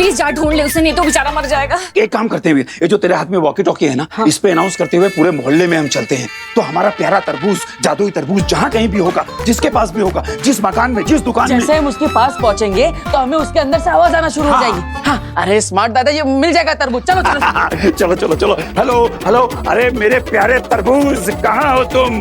Please जा ढूंढ ले उसे, नहीं तो बेचारा मर जाएगा। एक काम करते हुए, ये जो तेरे हाथ में वॉकी टॉकी है ना, हाँ। इस पे अनाउंस करते हुए पूरे मोहल्ले में हम चलते हैं, तो हमारा प्यारा तरबूज, जादुई तरबूज जहाँ कहीं भी होगा, जिसके पास भी होगा, जिस मकान में, जिस दुकान में, जैसे हम उसके पास पहुँचेंगे तो हमें उसके अंदर से आवाज आना शुरू हो जाएगी। हाँ, अरे स्मार्ट दादाजी, मिल जाएगा तरबूज, चलो चलो। चलो चलो चलो। हेलो हेलो, अरे मेरे प्यारे तरबूज, कहाँ हो तुम?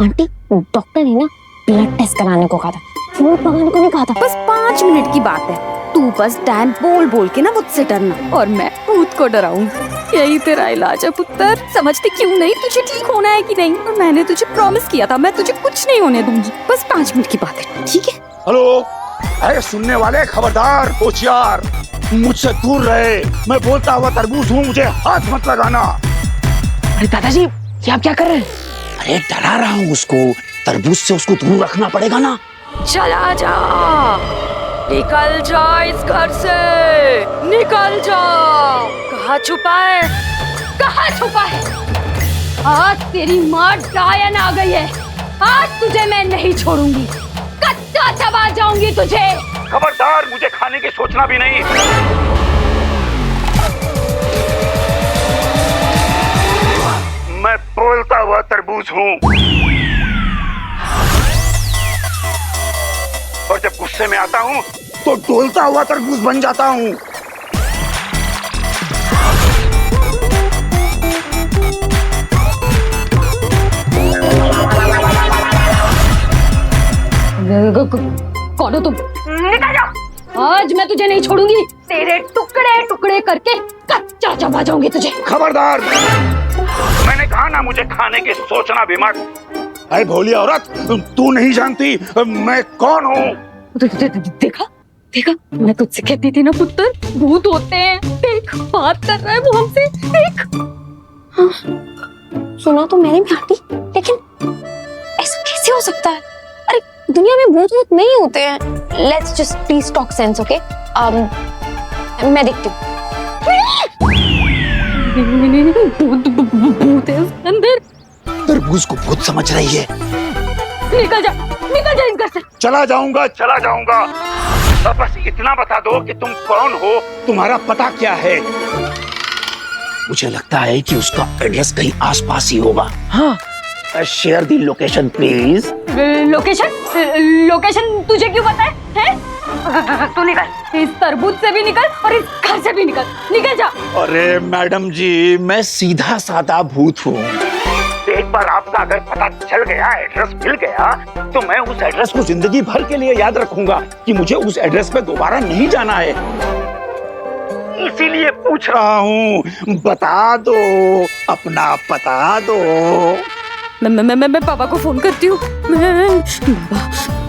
आंटी, डॉक्टर ने ना ब्लड टेस्ट कराने को कहा था, फूल पकाने को नहीं कहा था। बस 5 मिनट की बात है, तू बस डैन बोल बोल के ना मुझसे डरना और मैं भूत को डराऊंगी। यही तेरा इलाज है पुत्र। समझते क्यों नहीं, तुझे ठीक होना है कि नहीं? और मैंने तुझे प्रॉमिस किया था, मैं तुझे कुछ नहीं होने दूंगी। बस 5 मिनट की बात है, ठीक है? हेलो, अरे सुनने वाले खबरदार, होशियार, मुझसे दूर रहे। मैं बोलता हुआ तरबूज हूँ, मुझे हाथ मत लगाना। अरे दादाजी, ये आप क्या कर रहे हैं? अरे डरा रहा हूँ उसको, तरबूज से उसको दूर रखना पड़ेगा ना। चला जा, निकल जा इस घर से, निकल जा। कहाँ छुपा है, कहाँ छुपा है? आज तेरी माँ डायन आ गई है, आज तुझे मैं नहीं छोड़ूंगी, कच्चा चबा जाऊंगी तुझे। खबरदार, मुझे खाने की सोचना भी नहीं। मैं बोलता हुआ तरबूज हूँ, और जब गुस्से में आता हूँ तो डोलता हुआ तरबूज बन जाता हूँ। कौन हो तुम? निकल जाओ, आज मैं तुझे नहीं छोड़ूंगी, तेरे टुकड़े टुकड़े करके कच्चा चबा जाऊंगी तुझे। खबरदार, मैंने कहा ना मुझे खाने की सोचना भी मत। अरे भोली औरत, तू नहीं जानती मैं कौन हूँ। देखा देखा, मैं तुझसे कहती थी ना पुत्र, भूत होते हैं। देख, बात कर रहा है वो हमसे, देख। हाँ, सुना तो मैंने भी आंटी, लेकिन ऐसा कैसे हो सकता है? अरे दुनिया में भूत वूत नहीं होते हैं। Let's just please talk sense, okay? मैं देखती हूँ। भूत है उसके अंदर। तरबूज को भूत समझ रही है। निकल जा, निकल जा इनका से। चला जाऊंगा, चला जाऊंगा। अब बस इतना बता दो कि तुम कौन हो, तुम्हारा पता क्या है। मुझे लगता है कि उसका एड्रेस कहीं आसपास ही होगा। हाँ, share the location please. Location? Location तुझे क्यों पता है? तू निकल, इस तरबूज से भी निकल और इस घर से भी निकल, निकल जा। अरे मैडम जी, मैं सीधा साधा भूत हूँ। एक बार आपका अगर पता चल गया, एड्रेस मिल गया, तो मैं उस एड्रेस को जिंदगी भर के लिए याद रखूंगा कि मुझे उस एड्रेस पे दोबारा नहीं जाना है। इसीलिए पूछ रहा हूँ, बता दो, अपना बता दो। मैं पापा को फोन करती हूँ।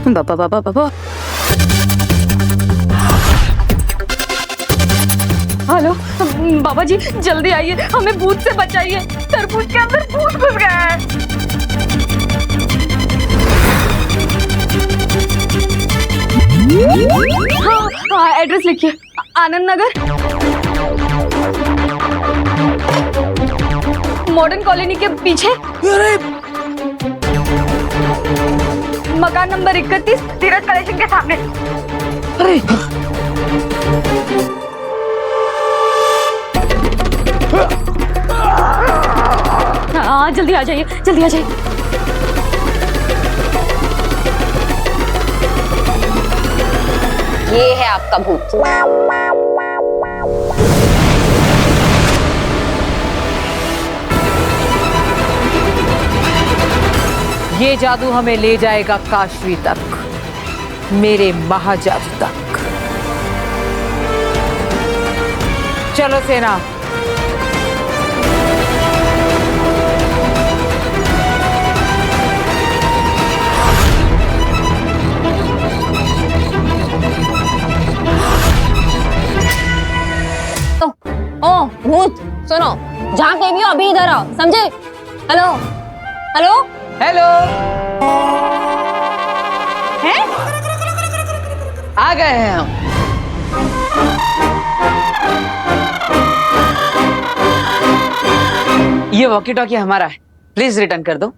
पापा। हेलो बाबा जी, जल्दी आइए, हमें भूत से बचाइए, तरबूज के अंदर भूत घुस गया है। हाँ, एड्रेस लिखिए, आनंद नगर, मॉडर्न कॉलोनी के पीछे, मकान नंबर 31, धीरज कलेक्शन के सामने। अरे हाँ, जल्दी आ जाइए, जल्दी आ जाइए। ये है आपका भूत। ये जादू हमें ले जाएगा काशवी तक, मेरे महाजादू तक। चलो सेना। ओ भूत, सुनो, जहाँ कहीं भी हो अभी इधर आओ, समझे? हेलो हेलो हेलो, है? आ गए हैं हम। ये वॉकी टॉकी हमारा है, प्लीज रिटर्न कर दो।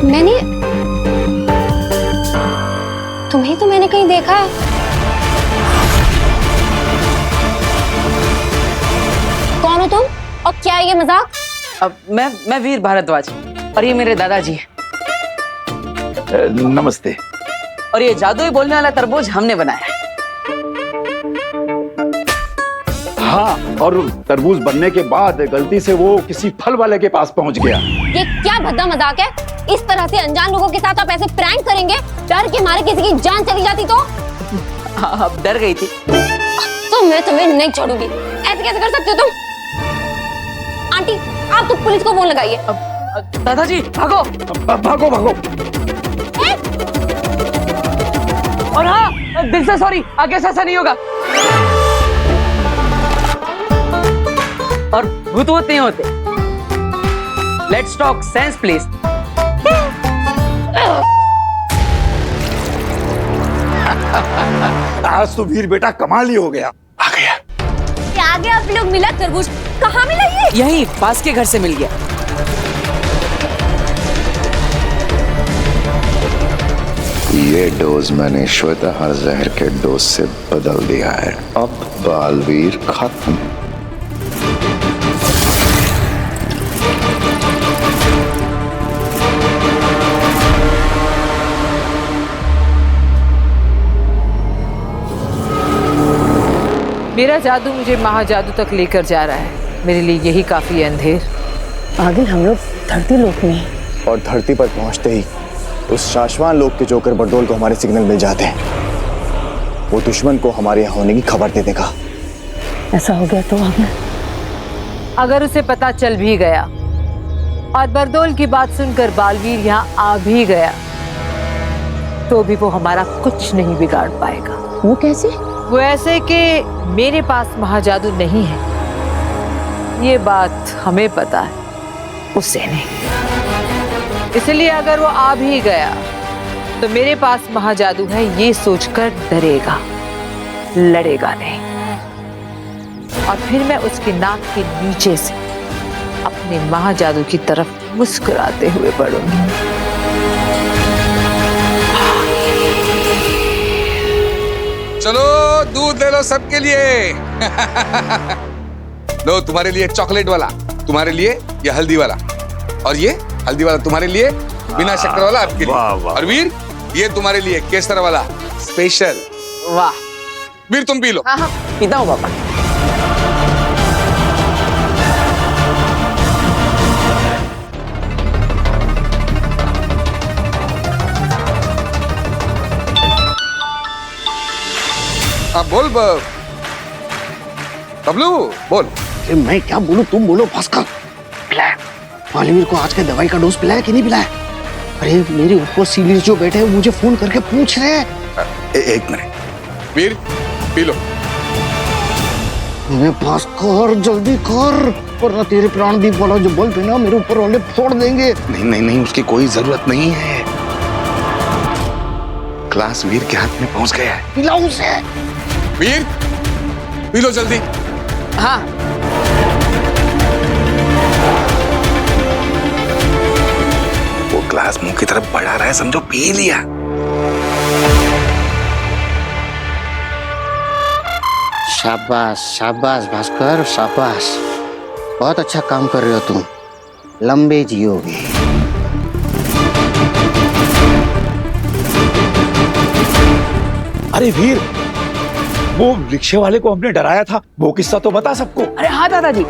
मैंने मैंने कहीं देखा है। कौन हो तुम और क्या है ये मजाक? अब मैं वीर भारद्वाज और ये मेरे दादाजी हैं। नमस्ते। और ये जादुई बोलने वाला तरबूज हमने बनाया है। हाँ, और तरबूज बनने के बाद गलती से वो किसी फल वाले के पास पहुंच गया। ये क्या भद्दा मजाक है? इस तरह से अनजान लोगों के साथ आप ऐसे प्रैंक करेंगे? डर के मारे किसी की जान चली जाती तो? हाँ, अब डर गई थी। तो मैं तुम्हें नहीं छोड़ूंगी। ऐसे कैसे कर सकते हो तुम? आंटी, आप तो पुलिस को फोन लगाइए। दादाजी भागो। भागो भागो। और हाँ, दिल से सॉरी, आगे से ऐसा नहीं होगा। और भूत नहीं होते। Let's talk sense please. आज तो वीर बेटा कमाल ही हो गया। आ गया। आगे आप लोग मिला तरबूज? कहाँ मिला ये? यहीं पास के घर से मिल गया। ये डोज मैंने श्वेताहार जहर के डोज से बदल दिया है। अब बालवीर खत्म। मेरा जादू मुझे महाजादू तक लेकर जा रहा है। मेरे लिए यही काफी है अंधेर। आगे हम लोग धरती लोक में हैं। और धरती पर पहुंचते ही उस शाश्वान लोक के जोकर बरदोल को हमारे सिग्नल मिल जाते हैं। वो दुश्मन को हमारे यहाँ होने की खबर दे देगा। ऐसा हो गया तो हमें अगर उसे पता चल भी गया और बरदोल की बात सुनकर बालवीर यहाँ आ भी गया तो भी वो हमारा कुछ नहीं बिगाड़ पाएगा। वो कैसे? वो ऐसे कि मेरे पास महाजादू नहीं है, ये बात हमें पता है, उसे नहीं। इसलिए अगर वो आ भी गया तो मेरे पास महाजादू है ये सोचकर डरेगा, लड़ेगा नहीं। और फिर मैं उसके नाक के नीचे से अपने महाजादू की तरफ मुस्कुराते हुए बढ़ूंगी। चलो दूध ले लो सबके लिए। लो तुम्हारे लिए चॉकलेट वाला, तुम्हारे लिए ये हल्दी वाला, और ये हल्दी वाला तुम्हारे लिए बिना शक्कर वाला आपके लिए। वाह, वाह। और वीर ये तुम्हारे लिए केसर वाला स्पेशल। वाह। वीर तुम पी लो। हाँ हाँ पीता हूँ पापा। अब बोल बबलू बोल। मैं क्या बोलूं, तुम बोलो। भास्कर पिलाया मालवीर को आज के दवाई का डोज पिलाया कि नहीं पिलाया? अरे मेरे ऊपर सीनियर जो बैठे हैं मुझे फोन करके पूछ रहे हैं। एक मिनट वीर पी लो। भास्कर जल्दी कर, वरना तेरे प्राणदीप वाला जो बल्ब है ना मेरे ऊपर वाले फोड़ देंगे। नहीं नहीं नहीं, उसकी कोई जरूरत नहीं है। क्लास वीर के हाथ में पहुंच गया है। पिलाओ उसे। वीर पी लो जल्दी। हाँ वो ग्लास मुंह की तरफ बढ़ा रहा है, समझो पी लिया। शाबाश शाबाश भास्कर शाबाश, बहुत अच्छा काम कर रहे हो तुम। लंबे जियोगे। अरे वीर, वो रिक्शे वाले को हमने डराया था, वो किस्सा तो बता सबको। अरे हाँ दादाजी।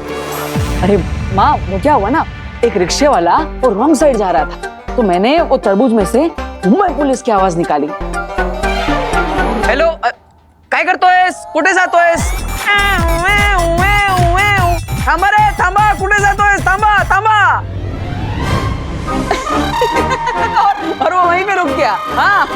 अरे माँ वो क्या हुआ ना, एक रिक्शे वाला वो रॉन्ग साइड जा रहा था तो मैंने वो तरबूज में से मुंबई पुलिस की आवाज निकाली। हॅलो काय करतोयस, कुठे जातोयस? थांबा रे थांबा, कुठे जातोयस, थांबा थांबा। और वो वहीं पे रुक गया। हाँ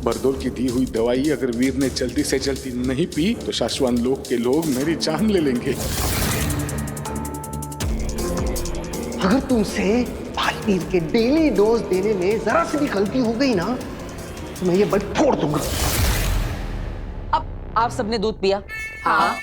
बरदोल की दी हुई दवाई अगर वीर ने जल्दी से जल्दी नहीं पी तो शाश्वत लोक के लोग मेरी जान ले लेंगे। अगर तुमसे बालवीर के डेली डोज देने में जरा सी भी गलती हो गई ना तो मैं ये बल फोड़ दूंगा। अब आप सबने दूध पिया? हाँ।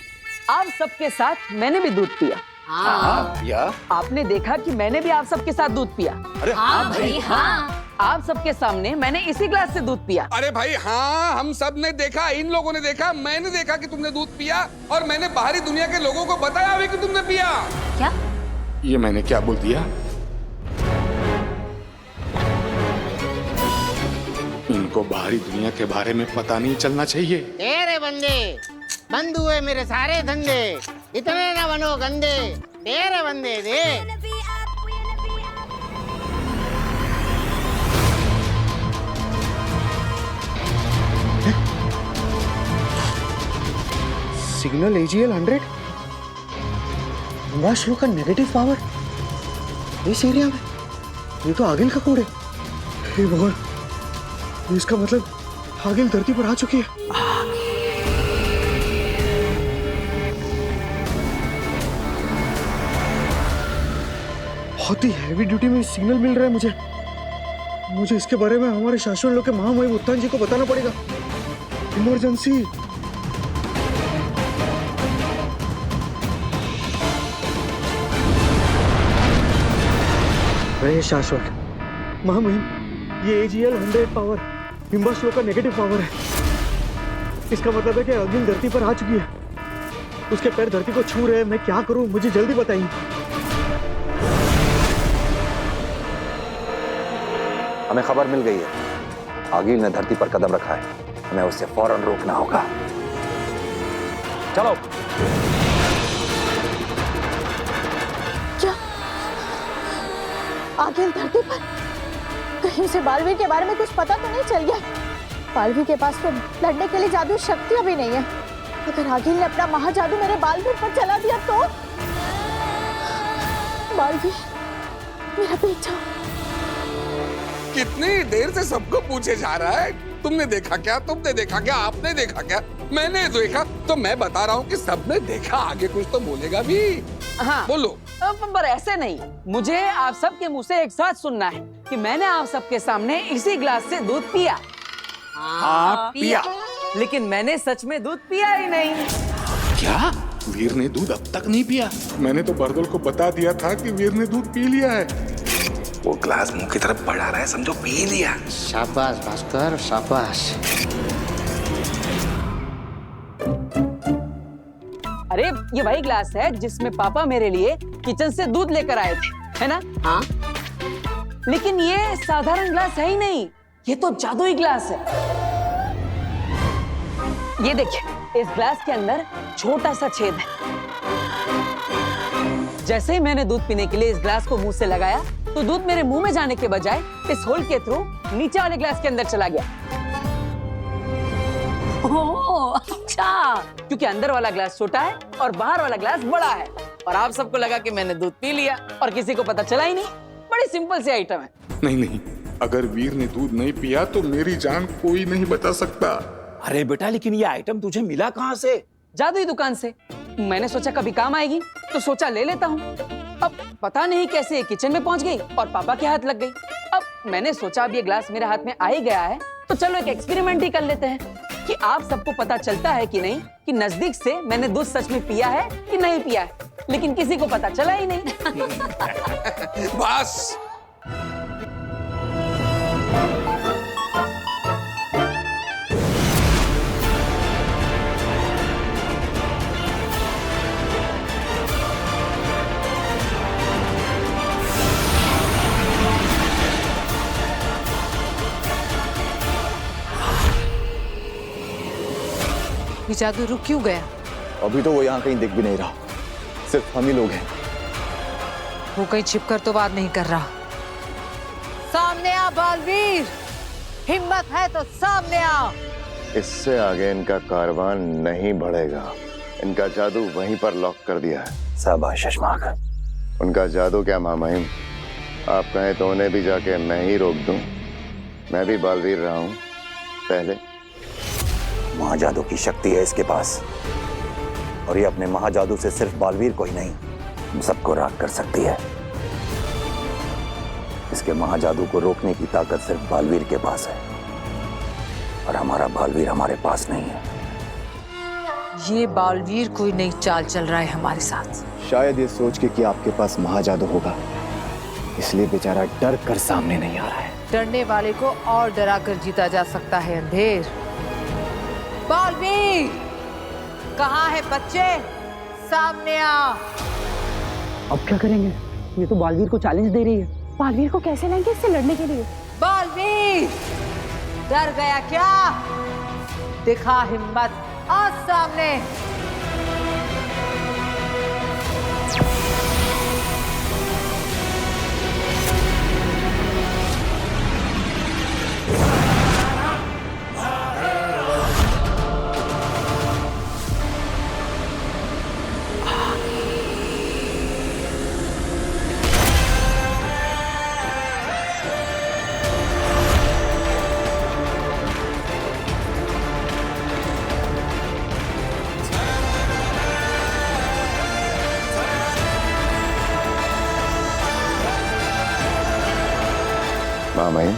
आप सबके साथ मैंने भी दूध पिया। हाँ या आपने देखा कि मैंने भी आप सबके साथ दूध पिया। अरे हाँ भाई हाँ। आप सबके सामने मैंने इसी ग्लास से दूध पिया। अरे भाई हाँ, हम सब ने देखा, इन लोगों ने देखा, मैंने देखा कि तुमने दूध पिया और मैंने बाहरी दुनिया के लोगों को बताया भी कि तुमने पिया। क्या? ये मैंने क्या बोल दिया? इनको बाहरी दुनिया के बारे में पता नहीं चलना चाहिए। तेरे बंदे बंद हुए मेरे सारे धंधे, इतने न बनो गंदे, तेरे बंदे दे। सिग्नल AGL 100 हिमाश्लो का नेगेटिव पावर इस एरिया में। ये तो आगिल का कोड है। हे भगवान, इसका मतलब आगिल धरती पर आ चुकी है। बहुत ही हैवी ड्यूटी में सिग्नल मिल रहा है मुझे इसके बारे में हमारे शाश्वत लोक के महामहिम उत्तान जी को बताना पड़ेगा। इमरजेंसी। अरे शाश्वत महामहिम, ये AGL 100 पावर हिम्बाश्लो का नेगेटिव पावर है। इसका मतलब है कि अग्नि धरती पर आ चुकी है। उसके पैर धरती को छू रहे हैं। मैं क्या करूं, मुझे जल्दी बताइए। हमें खबर मिल गई है, आगिल ने धरती पर कदम रखा है, हमें उसे फौरन रोकना होगा। चलो। क्या आगिल धरती पर? कहीं से बालवीर के बारे में कुछ पता तो नहीं चल गया? बालवीर के पास तो लड़ने के लिए जादू शक्तियां भी नहीं है। अगर आगिल ने अपना महाजादू मेरे बालवीर पर चला दिया तो? बालवीर, मेरा बेटा। कितनी देर से सबको पूछे जा रहा है, तुमने देखा क्या, तुमने देखा क्या, आपने देखा क्या? मैंने देखा तो मैं बता रहा हूँ कि सबने देखा। आगे कुछ तो बोलेगा भी। हाँ बोलो। पर ऐसे नहीं, मुझे आप सबके मुंह से एक साथ सुनना है कि मैंने आप सबके सामने इसी ग्लास से दूध पिया। हाँ पिया। लेकिन मैंने सच में दूध पिया ही नहीं। क्या? वीर ने दूध अब तक नहीं पिया? मैंने तो बरदोल को बता दिया था कि वीर ने दूध पी लिया है। वो ग्लास मुंह की तरफ बढ़ा रहा है, समझो पी लिया। शाबाश भास्कर, शाबाश। अरे ये वही ग्लास है जिसमें पापा मेरे लिए किचन से दूध लेकर आए थे, है ना? हाँ। लेकिन ये साधारण ग्लास है ही नहीं, ये तो जादुई ग्लास है। ये देखिए, इस ग्लास के अंदर छोटा सा छेद है। जैसे ही मैंने दूध पीने के लिए इस ग्लास को मुंह से लगाया तो दूध मेरे मुंह में जाने के बजाय इस होल के थ्रू नीचे वाले ग्लास के अंदर चला गया। ओह, अच्छा। क्योंकि अंदर वाला ग्लास छोटा है और बाहर वाला ग्लास बड़ा है, और आप सबको लगा कि मैंने दूध पी लिया और किसी को पता चला ही नहीं। बड़ी सिंपल सी आइटम है। नहीं, अगर वीर ने दूध नहीं पिया तो मेरी जान कोई नहीं बचा सकता। अरे बेटा, लेकिन ये आइटम तुझे मिला कहाँ से? जादुई दुकान से। मैंने सोचा कभी काम आएगी तो सोचा ले लेता हूँ। अब पता नहीं कैसे किचन में पहुंच गई और पापा के हाथ लग गई। अब मैंने सोचा अब ये ग्लास मेरे हाथ में आ ही गया है तो चलो एक एक्सपेरिमेंट ही कर लेते हैं कि आप सबको पता चलता है कि नहीं कि नजदीक से मैंने दूध सच में पिया है कि नहीं पिया है। लेकिन किसी को पता चला ही नहीं। बस। ये जादू रुक क्यों गया? अभी तो वो यहाँ कहीं दिख भी नहीं रहा, सिर्फ हम ही लोग हैं। वो कहीं छिपकर तो बात नहीं कर रहा। सामने आ बालवीर, हिम्मत है तो सामने आ। इससे आगे इनका कारवां नहीं बढ़ेगा। इनका जादू वहीं पर लॉक कर दिया है। शाबाश शशमाक। उनका जादू क्या महामहिम, आप कहें तो उन्हें भी जाके मैं ही रोक दूं। मैं भी बालवीर रहा हूं, पहले महाजादू की शक्ति है इसके पास, और ये अपने महाजादू से सिर्फ बालवीर को ही नहीं, हम सबको राख कर सकती है। इसके महाजादू को रोकने की ताकत सिर्फ बालवीर के पास है, और हमारा बालवीर हमारे पास नहीं है। ये बालवीर कोई नई चाल चल रहा है हमारे साथ। शायद ये सोच के कि आपके पास महाजादू होगा, इसलिए बेचारा डर कर सामने नहीं आ रहा है। डरने वाले को और डरा कर जीता जा सकता है अंधेर। बालवीर कहाँ है बच्चे? सामने आ। अब क्या करेंगे? ये तो बालवीर को चैलेंज दे रही है। बालवीर को कैसे लाएंगे इससे लड़ने के लिए? बालवीर डर गया क्या? दिखा हिम्मत, आ सामने। मामईन,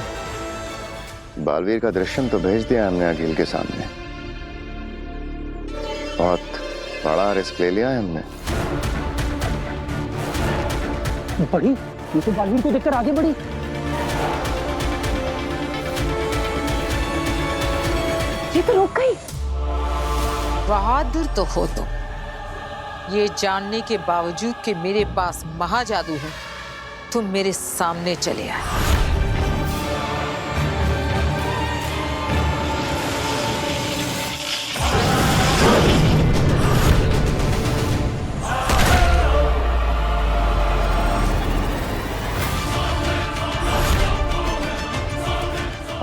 बालवीर का दृश्यम तो भेज दिया हमने अखिल के सामने। बहुत बड़ा रिस्क ले लिया है हमने। बढ़ी, ये तो बालवीर को देखकर आगे बढ़ी। ये तो रुक गई। बहादुर तो हो तुम, ये जानने के बावजूद कि मेरे पास महाजादू है, तुम मेरे सामने चले आए।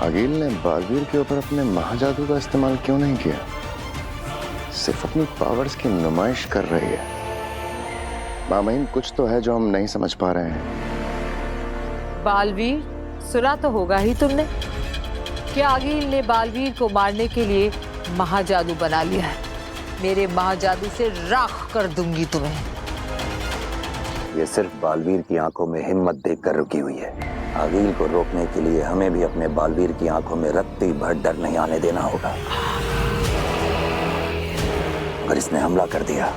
अगील ने बालवीर के ऊपर अपने महाजादू का इस्तेमाल क्यों नहीं किया? सिर्फ अपनी पावर्स की नुमाइश कर रही है। मामईन, कुछ तो है जो हम नहीं समझ पा रहे हैं। बालवीर, सुना तो होगा ही तुमने कि अगील ने बालवीर को मारने के लिए महाजादू बना लिया है। मेरे महाजादू से राख कर दूंगी तुम्हें। ये सिर्फ बालवीर की आंखों में हिम्मत देखकर रुकी हुई है। अगील को रोकने के लिए हमें भी अपने बालवीर की आंखों में रत्ती भर डर नहीं आने देना होगा। अगर इसने हमला कर दिया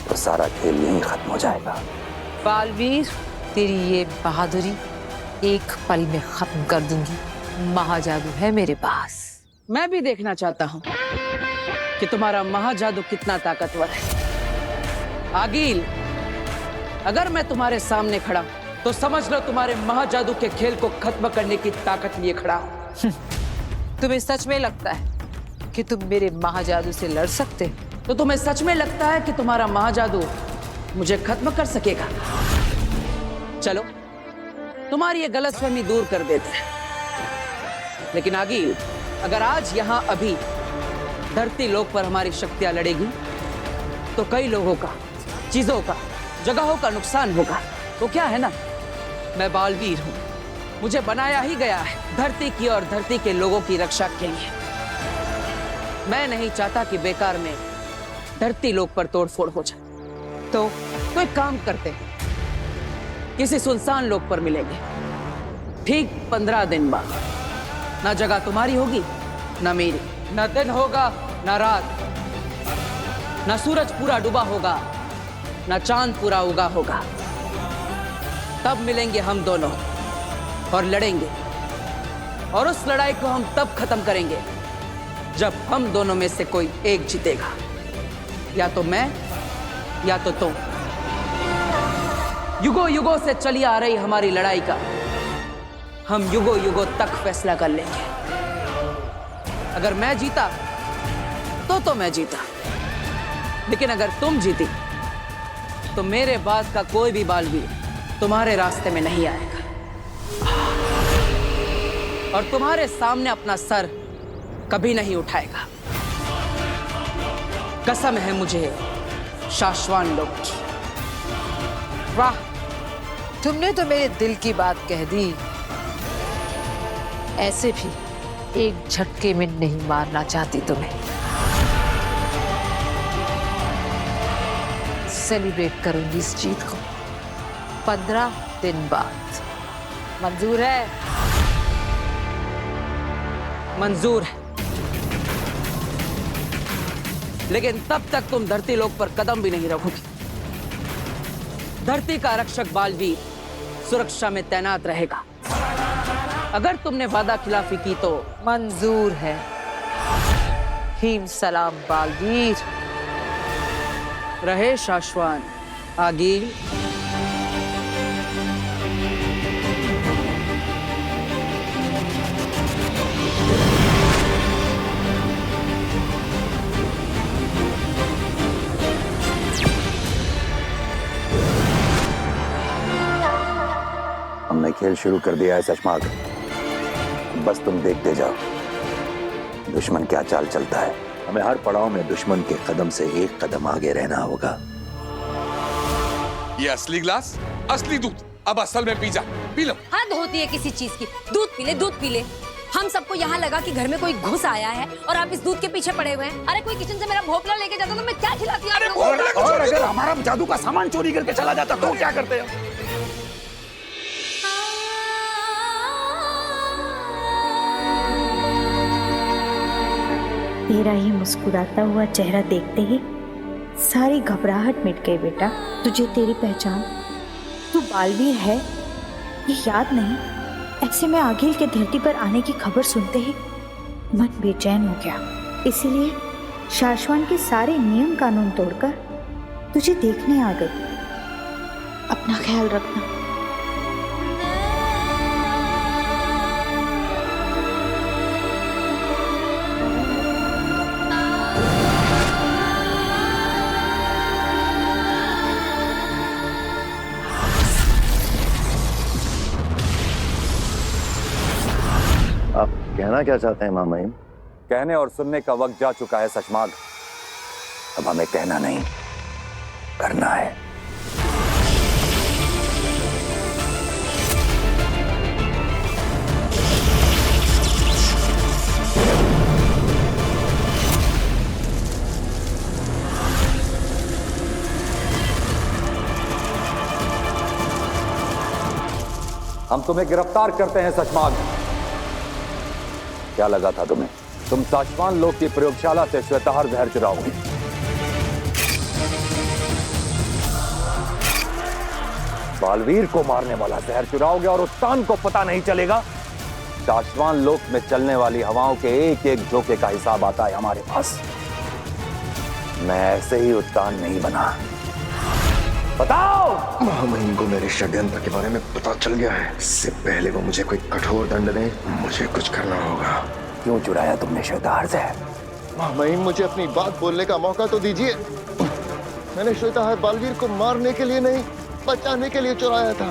तो सारा खेल यहीं खत्म हो जाएगा। बालवीर, तेरी ये बहादुरी एक पल में खत्म कर दूंगी। महाजादू है मेरे पास। मैं भी देखना चाहता हूँ कि तुम्हारा महाजादू कितना ताकतवर है। आगील, अगर मैं तुम्हारे सामने खड़ा तो समझ लो तुम्हारे महाजादू के खेल को खत्म करने की ताकत लिए खड़ा हूं। तुम्हें सच में लगता है कि तुम मेरे महाजादू से लड़ सकते? तो तुम्हें सच में लगता है कि तुम्हारा महाजादू मुझे खत्म कर सकेगा? चलो, तुम्हारी ये गलतफहमी दूर कर देते हैं। लेकिन आगील, अगर आज यहां अभी धरती लोक पर हमारी शक्तियां लड़ेगी तो कई लोगों का, चीजों का, जगहों का नुकसान होगा। तो क्या है ना, मैं बालवीर हूं, मुझे बनाया ही गया है धरती की और धरती के लोगों की रक्षा के लिए। मैं नहीं चाहता कि बेकार में धरती लोक पर तोड़फोड़ हो जाए। तो एक काम करते हैं, किसी सुनसान लोक पर मिलेंगे ठीक 15 दिन बाद। ना जगह तुम्हारी होगी ना मेरी, ना दिन होगा ना रात, ना सूरज पूरा डूबा होगा ना चांद पूरा उगा होगा। तब मिलेंगे हम दोनों और लड़ेंगे, और उस लड़ाई को हम तब खत्म करेंगे जब हम दोनों में से कोई एक जीतेगा। या तो मैं या तो तुम। युगों युगों से चली आ रही हमारी लड़ाई का हम युगों युगों तक फैसला कर लेंगे। अगर मैं जीता तो मैं जीता, लेकिन अगर तुम जीती तो मेरे बाद का कोई भी बालवीर तुम्हारे रास्ते में नहीं आएगा और तुम्हारे सामने अपना सर कभी नहीं उठाएगा। कसम है मुझे शाश्वान लोक की। वाह, तुमने तो मेरे दिल की बात कह दी। ऐसे भी एक झटके में नहीं मारना चाहती तुम्हें। सेलिब्रेट करूंगी इस जीत को 15 दिन बाद। मंजूर है? मंजूर है, लेकिन तब तक तुम धरती लोक पर कदम भी नहीं रखोगी। धरती का रक्षक बालवीर सुरक्षा में तैनात रहेगा। अगर तुमने वादा खिलाफी की तो मंजूर है। हीम सलाम बालवीर। रहे शाश्वान आगील। हमने खेल शुरू कर दिया है सशमाग, बस तुम देखते जाओ दुश्मन क्या चाल चलता है। हमें हर पड़ाव में दुश्मन के कदम से एक कदम आगे रहना होगा। ये असली गिलास, असली दूध, अब असल में पी जा, पी लो। हद होती है किसी चीज की। दूध पी ले, दूध पी ले। हम सबको यहाँ लगा कि घर में कोई घुस आया है और आप इस दूध के पीछे पड़े हुए हैं। अरे कोई किचन से मेरा भोपला लेके जाता तो मैं क्या खिलाती? और अगर हमारा जादू का सामान चोरी करके चला जाता तो क्या करते हैं? तेरा ही मुस्कुराता हुआ चेहरा देखते ही सारी घबराहट मिट गई बेटा। तुझे तेरी पहचान, तू बालवीर है, ये याद नहीं? ऐसे में आगिल के धरती पर आने की खबर सुनते ही मन बेचैन हो गया। इसीलिए शाश्वान के सारे नियम कानून तोड़कर तुझे देखने आ गई। अपना ख्याल रखना। आप कहना क्या चाहते हैं मामा? कहने और सुनने का वक्त जा चुका है सशमाग। अब हमें कहना नहीं, करना है। हम तुम्हें गिरफ्तार करते हैं सशमाग। क्या लगा था तुम्हें? तुम शाश्वान लोक की प्रयोगशाला से श्वेताहार जहर चुराओगे। बालवीर को मारने वाला जहर चुराओगे और उत्तान को पता नहीं चलेगा। शाश्वान लोक में चलने वाली हवाओं के एक एक झोंके का हिसाब आता है हमारे पास। मैं ऐसे ही उत्तान नहीं बना। बताओ। महामहिम को मेरे षड्यंत्र के बारे में पता चल गया है। इससे पहले वो मुझे कोई कठोर दंड दे, मुझे कुछ करना होगा। क्यों चुराया तुमने श्वेताहार जहर? महामहिम मुझे अपनी बात बोलने का मौका तो दीजिए। मैंने श्वेताहार बालवीर को मारने के लिए नहीं, बचाने के लिए चुराया था।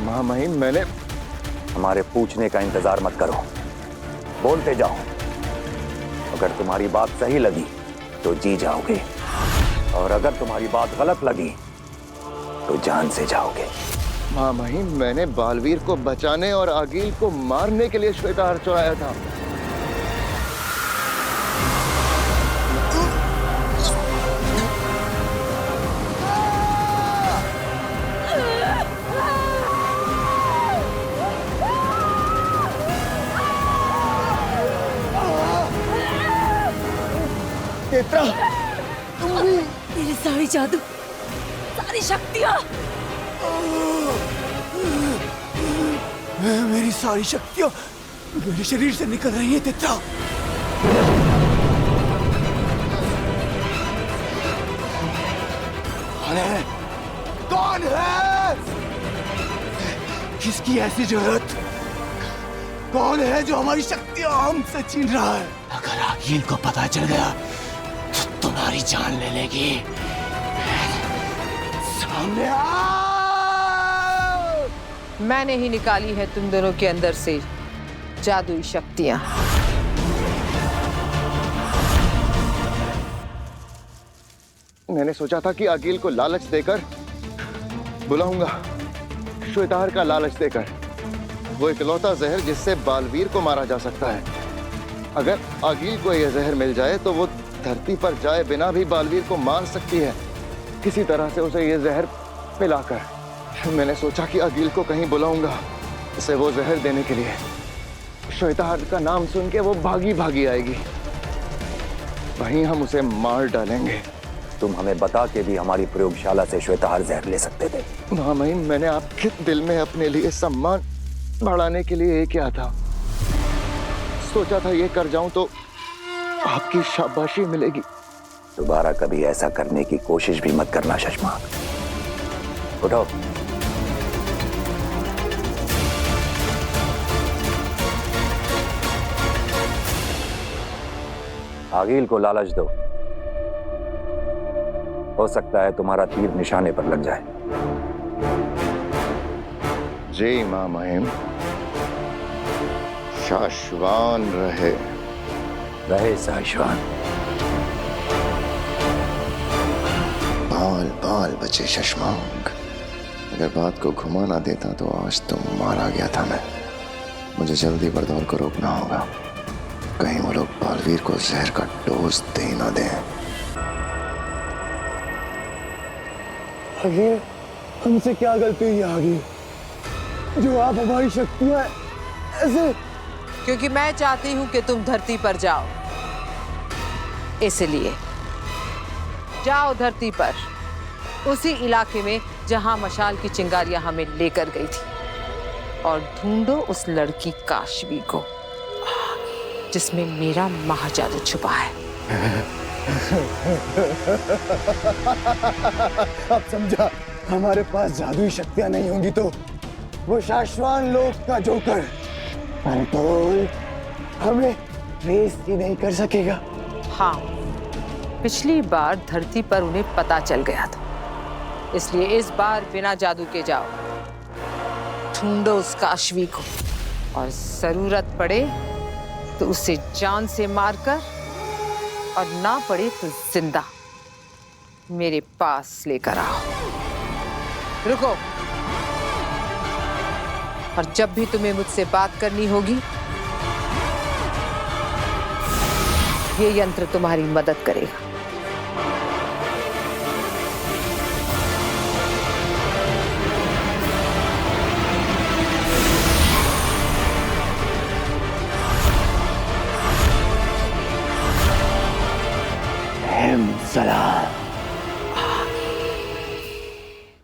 महामहिम मैंने हमारे पूछने का इंतजार मत करो, बोलते जाओ। अगर तुम्हारी बात सही लगी तो जी जाओगे, और अगर तुम्हारी बात गलत लगी तो जान से जाओगे। महामहिम मैंने बालवीर को बचाने और आगील को मारने के लिए श्वेताहार चुराया था। तेरी सारी जादू, सारी शक्तियां, मेरी सारी शक्तियां मेरे शरीर से निकल रही है तेत्रा। कौन है? कौन है? किसकी ऐसी जरूरत? कौन है जो हमारी शक्तियां हमसे छीन रहा है? अगर आगील को पता चल गया तो तुम्हारी जान ले लेगी। सामने आ! मैंने ही निकाली है तुम दोनों के अंदर से जादुई शक्तियां। मैंने सोचा था कि अकील को लालच देकर बुलाऊंगा, श्वेताहार का लालच देकर। वो इकलौता जहर जिससे बालवीर को मारा जा सकता है। अगर अकील को यह जहर मिल जाए तो वो धरती पर जाए बिना भी बालवीर को मार सकती है, किसी तरह से उसे यह जहर पिलाकर। मैंने सोचा कि अकील को कहीं बुलाऊंगा उसे वो जहर देने के लिए। श्वेताहार का नाम सुन के वो भागी भागी आएगी, वहीं हम उसे मार डालेंगे। तुम हमें बता के भी हमारी प्रयोगशाला से श्वेताहार जहर ले सकते थे। महामहिम, मैंने आपके दिल में अपने लिए सम्मान बढ़ाने के लिए ये किया था। सोचा था ये कर जाऊं तो आपकी शाबाशी मिलेगी। दोबारा कभी ऐसा करने की कोशिश भी मत करना शशमाक। उठो। आगिल को लालच दो, हो सकता है तुम्हारा तीर निशाने पर लग जाए। जय मां महिम, शाश्वान रहे। रहे शाश्वान। बाल बाल बचे शशमांक। अगर बात को घुमा ना देता तो आज तो मारा गया था मैं। मुझे जल्दी बरदौल को रोकना होगा, कहीं वो लोग बालवीर को जहर का डोज दे ना दें। आगे हमसे क्या गलती हुई आगे जो आप हमारी शक्तियां ऐसे? क्योंकि मैं चाहती हूं कि तुम धरती पर जाओ, इसलिए जाओ धरती पर, उसी इलाके में जहां मशाल की चिंगारियां हमें लेकर गई थी, और ढूंढो उस लड़की काशवी को जिसमें मेरा महाजादू छुपा है। अब समझा, हमारे पास जादुई शक्तियां नहीं होंगी तो वो शाश्वान लोक का जोकर बरदौल हमें रेस ही नहीं कर सकेगा। हाँ, पिछली बार धरती पर उन्हें पता चल गया था, इसलिए इस बार बिना जादू के जाओ, ढूंढो उस काशवी को, और जरूरत पड़े तो उसे जान से मारकर, और ना पड़े तो जिंदा मेरे पास लेकर आओ। रुको, और जब भी तुम्हें मुझसे बात करनी होगी, ये यंत्र तुम्हारी मदद करेगा।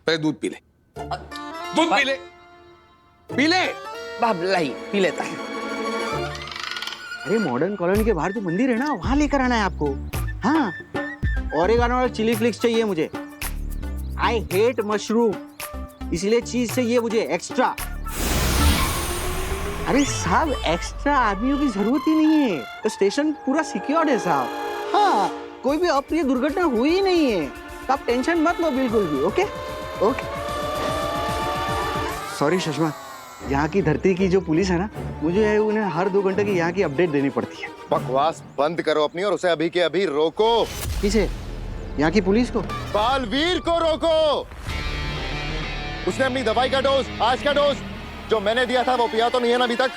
पे दूध पी ले, दूध पी ले, पी ले। बाबलाई पी लेता है। अरे मॉडर्न कॉलोनी के बाहर जो मंदिर है ना, वहां लेकर आना है आपको। हाँ, ओरेगानो और चिली फ्लिक्स चाहिए मुझे। आई हेट मशरूम, इसलिए चीज चाहिए मुझे एक्स्ट्रा। अरे साहब, एक्स्ट्रा आदमियों की जरूरत ही नहीं है, तो स्टेशन पूरा सिक्योर्ड है साहब। हाँ, कोई भी अप्रिय दुर्घटना हुई ही नहीं है, तो आप टेंशन मत लो बिल्कुल भी। Okay okay. सॉरी सुषमा, यहाँ की धरती की जो पुलिस है ना, मुझे उन्हें हर 2 घंटे की यहाँ की अपडेट देनी पड़ती है। बकवास बंद करो अपनी और उसे अभी के अभी रोको। किसे? यहाँ की पुलिस को? बालवीर को रोको। उसने अपनी दवाई का डोज, आज का डोज जो मैंने दिया था वो पिया तो नहीं है ना अभी तक?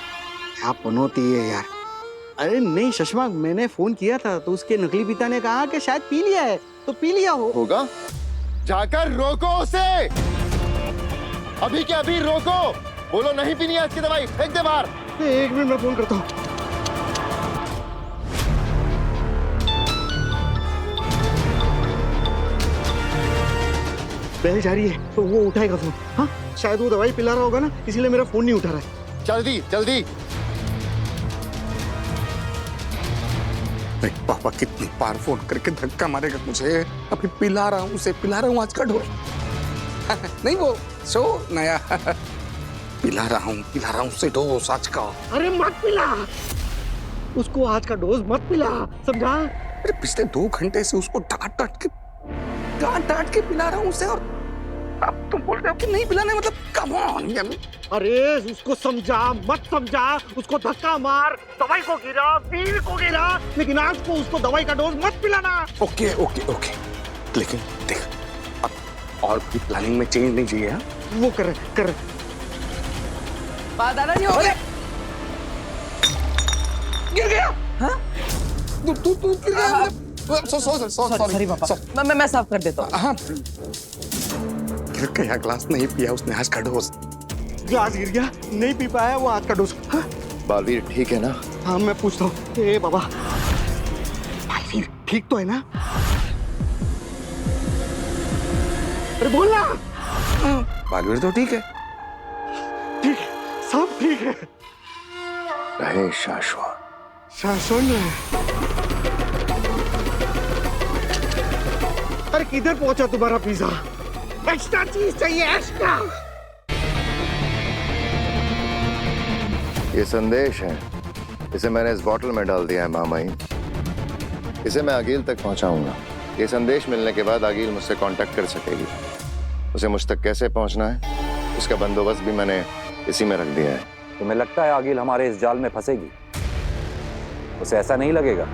क्या पनौती है यार। अरे नहीं सुषमा, मैंने फोन किया था तो उसके नकली पिता ने कहा कि शायद पी लिया है, तो पी लिया होगा। जाकर रोको उसे, अभी के अभी रोको। बोलो नहीं पीनी है आज की दवाई, फेंक दे बाहर। 1 मिनट में फोन करता हूँ। पहले जा रही है तो वो उठाएगा फोन। हाँ, शायद वो दवाई पिला रहा होगा ना, इसीलिए मेरा फोन नहीं उठा रहा है। जल्दी जल्दी। पापा कितनी बार फोन करके धक्का मारेगा मुझे। अभी पिला रहा हूँ, उसे पिला रहा हूँ आज का डोज। नहीं वो सो नया पिला रहा हूँ उसे डोज आज का। अरे मत पिला उसको, आज का डोज मत पिला, समझा? अरे पिछले 2 घंटे से उसको डांट डांट के पिला रहा हूँ उसे, और अब तुम बोल रहे हो कि नहीं पिलाने, मतलब कम ऑन यार। अरे उसको समझा मत समझा, उसको धक्का मार, दवाई को गिरा, वीर को गिरा, लेकिन आज को उसको दवाई का डोज मत पिलाना। ओके ओके ओके, लेकिन देख, अब और भी प्लानिंग में चेंज नहीं चाहिए। हाँ? वो कर दादाजी हो गए। गिर गया। हाँ? तू गिर गया। सॉरी पापा, मैं साफ कर देता हूँ। हाँ, गिर गया, ग्लास नहीं पिया उसने आज का डोज। ग्लास गिर गया, नहीं पी पाया वो आज का डोज। हाँ? बालवीर ठीक है ना? हाँ मैं पूछता हूँ। ए बाबा, बालवीर ठीक तो है ना? अरे बोलना। बालवीर तो ठीक है। ठीक, सब ठीक है। रहे शाश्वत। शासन है। अरे किधर पहुंचा तुम्हारा पिज्जा? एक्स्ट्रा चीज चाहिए, एक्स्ट्रा। ये संदेश है, इसे मैंने इस बॉटल में डाल दिया है मामाई। इसे मैं आगिल तक पहुंचाऊंगा। ये संदेश मिलने के बाद आगिल मुझसे कांटेक्ट कर सकेगी। उसे मुझ तक कैसे पहुंचना है इसका बंदोबस्त भी मैंने इसी में रख दिया है। तुम्हें लगता है आगिल हमारे इस जाल में फंसेगी? उसे ऐसा नहीं लगेगा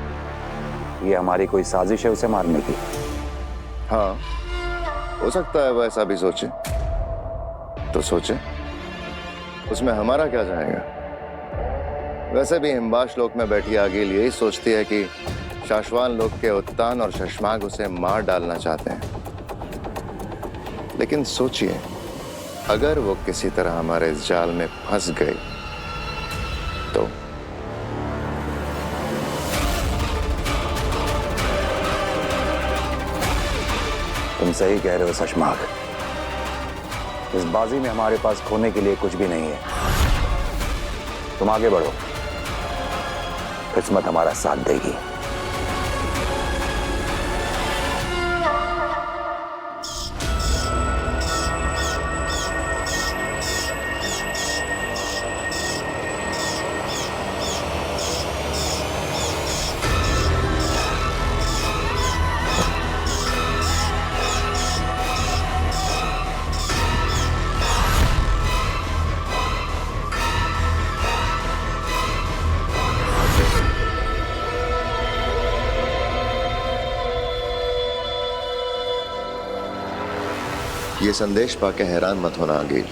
ये हमारी कोई साजिश है उसे मारने की? हाँ, हो सकता है वो ऐसा भी सोचे, तो सोचे, उसमें हमारा क्या जाएगा। वैसे भी हिमवाश लोक में बैठी आगिल यही सोचती है कि शाश्वान लोक के उत्तान और शशमाग उसे मार डालना चाहते हैं। लेकिन सोचिए, अगर वो किसी तरह हमारे इस जाल में फंस गए तो तुम सही कह रहे हो शशमाग। इस बाजी में हमारे पास खोने के लिए कुछ भी नहीं है। तुम आगे बढ़ो, किस्मत हमारा साथ देगी। ये संदेश पाके हैरान मत होना आगिल।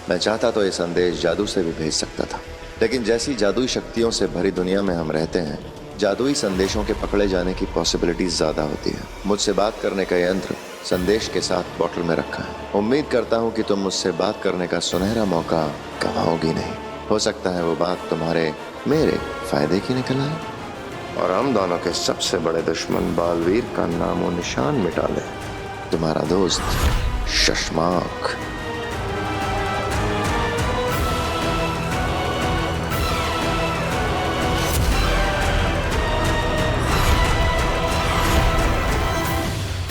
मैं चाहता तो ये संदेश जादू से भी भेज सकता था, लेकिन जैसी जादुई शक्तियों से भरी दुनिया में हम रहते हैं, जादुई संदेशों के पकड़े जाने की पॉसिबिलिटीज ज्यादा होती है। मुझसे बात करने का यंत्र संदेश के साथ बॉटल में रखा है। उम्मीद करता हूँ कि तुम मुझसे बात करने का सुनहरा मौका गंवाओगी नहीं। हो सकता है वो बात तुम्हारे मेरे फायदे की निकल आए और हम दोनों के सबसे बड़े दुश्मन बालवीर का नामो निशान मिटा ले। तुम्हारा दोस्त शशमाक।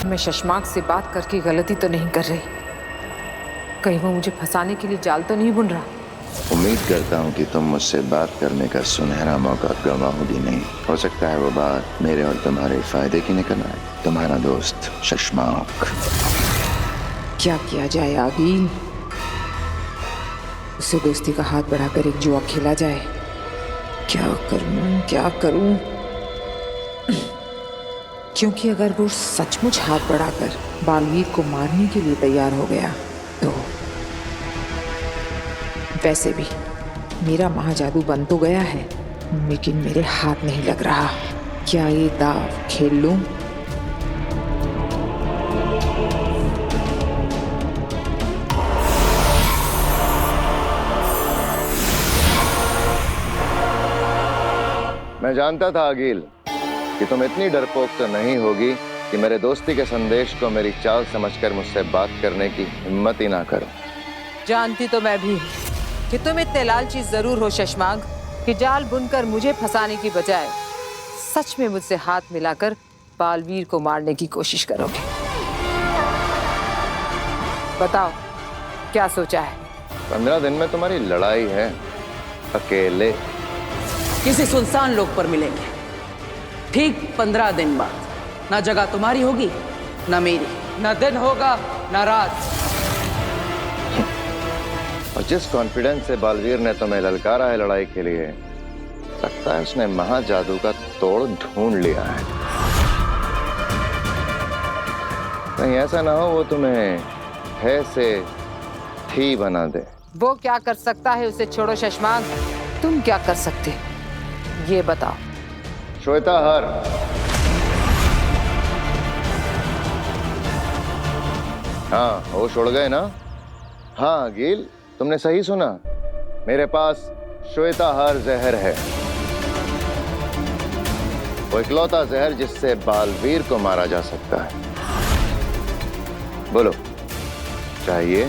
मैं शशमाक से बात करके गलती तो नहीं कर रही? कहीं वो मुझे फंसाने के लिए जाल तो नहीं बुन रहा? उम्मीद करता हूँ कि तुम मुझसे बात करने का सुनहरा मौका गंवाओगी नहीं। हो सकता है वो बात मेरे और तुम्हारे फायदे की निकल आए। तुम्हारा दोस्त शशमाक। क्या किया जाए आगिल? उससे दोस्ती का हाथ बढ़ाकर एक जुआ खेला जाए। क्या करूं, क्या करूं? क्योंकि अगर वो सचमुच हाथ बढ़ाकर बालवीर को मारने के लिए तैयार हो गया तो वैसे भी मेरा महाजादू बन तो गया है, लेकिन मेरे हाथ नहीं लग रहा। क्या ये दाव खेल लूं? मैं जानता था आगिल कि तुम इतनी डरपोक तो नहीं होगी कि मेरे दोस्ती के संदेश को मेरी चाल समझकर मुझसे बात करने की हिम्मत ही ना करो। जानती तो मैं भी हूँ कि तुम इतने लालची जरूर हो शशमाग कि जाल बुनकर मुझे फंसाने की बजाय सच में मुझसे हाथ मिलाकर बालवीर को मारने की कोशिश करोगे। बताओ क्या सोचा है? 15 दिन में तुम्हारी लड़ाई है, अकेले। किसी सुनसान लोक पर मिलेंगे, ठीक 15 दिन बाद। ना जगह तुम्हारी होगी ना मेरी, ना दिन होगा ना रात। और जिस कॉन्फिडेंस से बालवीर ने तुम्हें ललकारा है लड़ाई के लिए, लगता है उसने महाजादू का तोड़ ढूंढ लिया है। कहीं ऐसा ना हो वो तुम्हें है से थी बना दे। वो क्या कर सकता है उसे छोड़ो शशमांक, तुम क्या कर सकते ये बताओ। श्वेता हर, हाँ होश उड़ गए ना? हाँ गिल, तुमने सही सुना, मेरे पास श्वेता हर जहर है, वो इकलौता जहर जिससे बालवीर को मारा जा सकता है। बोलो चाहिए?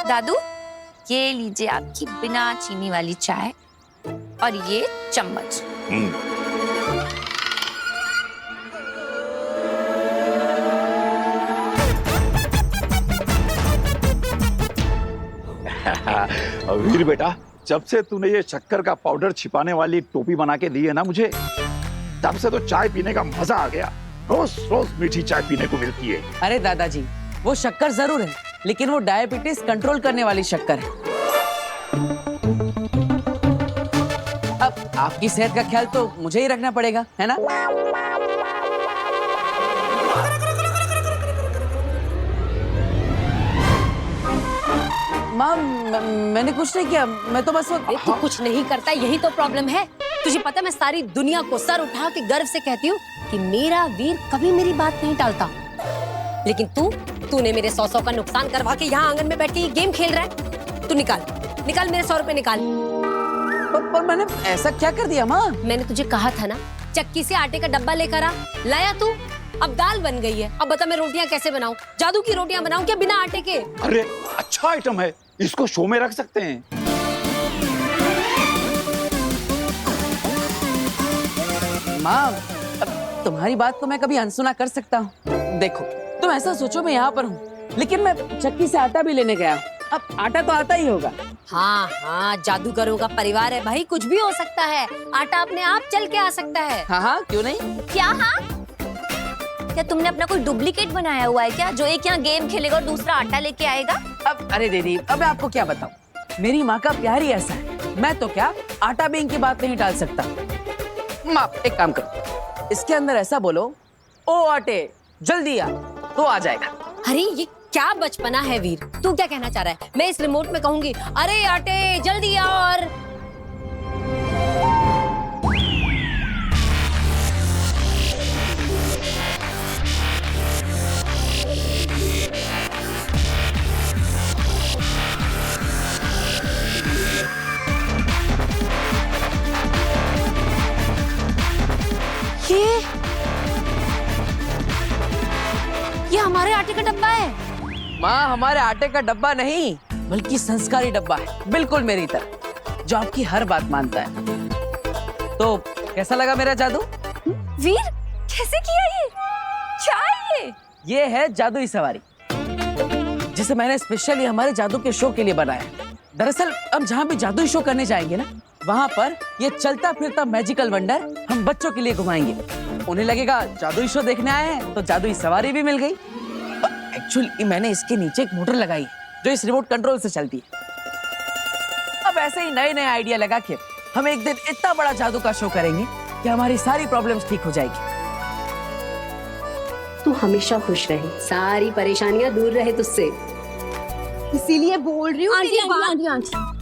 दादू, ये लीजिए आपकी बिना चीनी वाली चाय और ये चम्मच। वीर बेटा, जब से तूने ये शक्कर का पाउडर छिपाने वाली टोपी बना के दी है ना मुझे, तब से तो चाय पीने का मजा आ गया। रोज रोज मीठी चाय पीने को मिलती है। अरे दादाजी, वो शक्कर जरूर है, लेकिन वो डायबिटीज कंट्रोल करने वाली शक्कर है। अब आपकी सेहत का ख्याल तो मुझे ही रखना पड़ेगा, है ना? माँ, मैंने कुछ नहीं किया, मैं तो बस तू कुछ नहीं करता, यही तो प्रॉब्लम है। तुझे पता, मैं सारी दुनिया को सर उठा के गर्व से कहती हूँ कि मेरा वीर कभी मेरी बात नहीं टालता, लेकिन तूने मेरे 100 का नुकसान करवा के यहाँ आंगन में बैठ के ये गेम खेल रहा है। तू निकाल मेरे 100 रुपए निकाल। पर मैंने ऐसा क्या कर दिया माँ? मैंने तुझे कहा था ना, चक्की से आटे का डब्बा लेकर आ, लाया तू। अब दाल बन गई है, अब बता मैं रोटियां कैसे बनाऊं? जादू की रोटियां बनाऊं क्या बिना आटे के? अरे अच्छा आइटम है, इसको शो में रख सकते हैं। माँ, अब तुम्हारी बात को मैं कभी अनसुना कर सकता हूँ? देखो, तुम ऐसा सोचो मैं यहाँ पर हूँ, लेकिन मैं चक्की से आटा भी लेने गया हूँ। अब आटा तो आता ही होगा। हाँ, जादूगरों का परिवार है भाई, कुछ भी हो सकता है। आटा अपने आप चल के आ सकता है। हाँ, क्यों नहीं? क्या? हाँ, क्या तुमने अपना कोई डुप्लीकेट बनाया हुआ है क्या, जो एक यहाँ गेम खेलेगा और दूसरा आटा लेके आएगा? अब अरे दीदी, अब मैं आपको क्या बताऊं, मेरी माँ का प्यार ही ऐसा है। मैं तो क्या आटा बेंग की बात नहीं टाल सकता। माँ, एक काम करो, इसके अंदर ऐसा बोलो, ओ आटे जल्दी आ, तो आ जाएगा। अरे ये क्या बचपना है वीर, तू क्या कहना चाह रहा है? मैं इस रिमोट में कहूंगी, अरे आटे जल्दी आ, और ये हमारे आटे का डब्बा है। माँ, हमारे आटे का डब्बा नहीं, बल्कि संस्कारी डब्बा है, बिल्कुल मेरी तरह, जो आपकी हर बात मानता है। तो कैसा लगा मेरा जादू? वीर, कैसे किया ये? क्या है ये है जादुई सवारी, जिसे मैंने स्पेशली हमारे जादू के शो के लिए बनाया। दरअसल अब जहाँ भी जादुई शो करने जाएंगे ना, वहाँ पर ये चलता फिरता मैजिकल वंडर हम बच्चों के लिए घुमाएंगे। उन्हें लगेगा जादुई शो देखने आए हैं, तो जादुई सवारी भी मिल गई। एक्चुअली मैंने इसके नीचे एक मोटर लगाई जो इस रिमोट कंट्रोल से चलती है। अब ऐसे ही नए नए आइडिया लगा के हम एक दिन इतना बड़ा जादू का शो करेंगे कि हमारी सारी प्रॉब्लम्स ठीक हो जाएगी। तू हमेशा खुश रहे, सारी परेशानियां दूर रहे तुझसे, इसीलिए बोल रही हूँ। आंटी,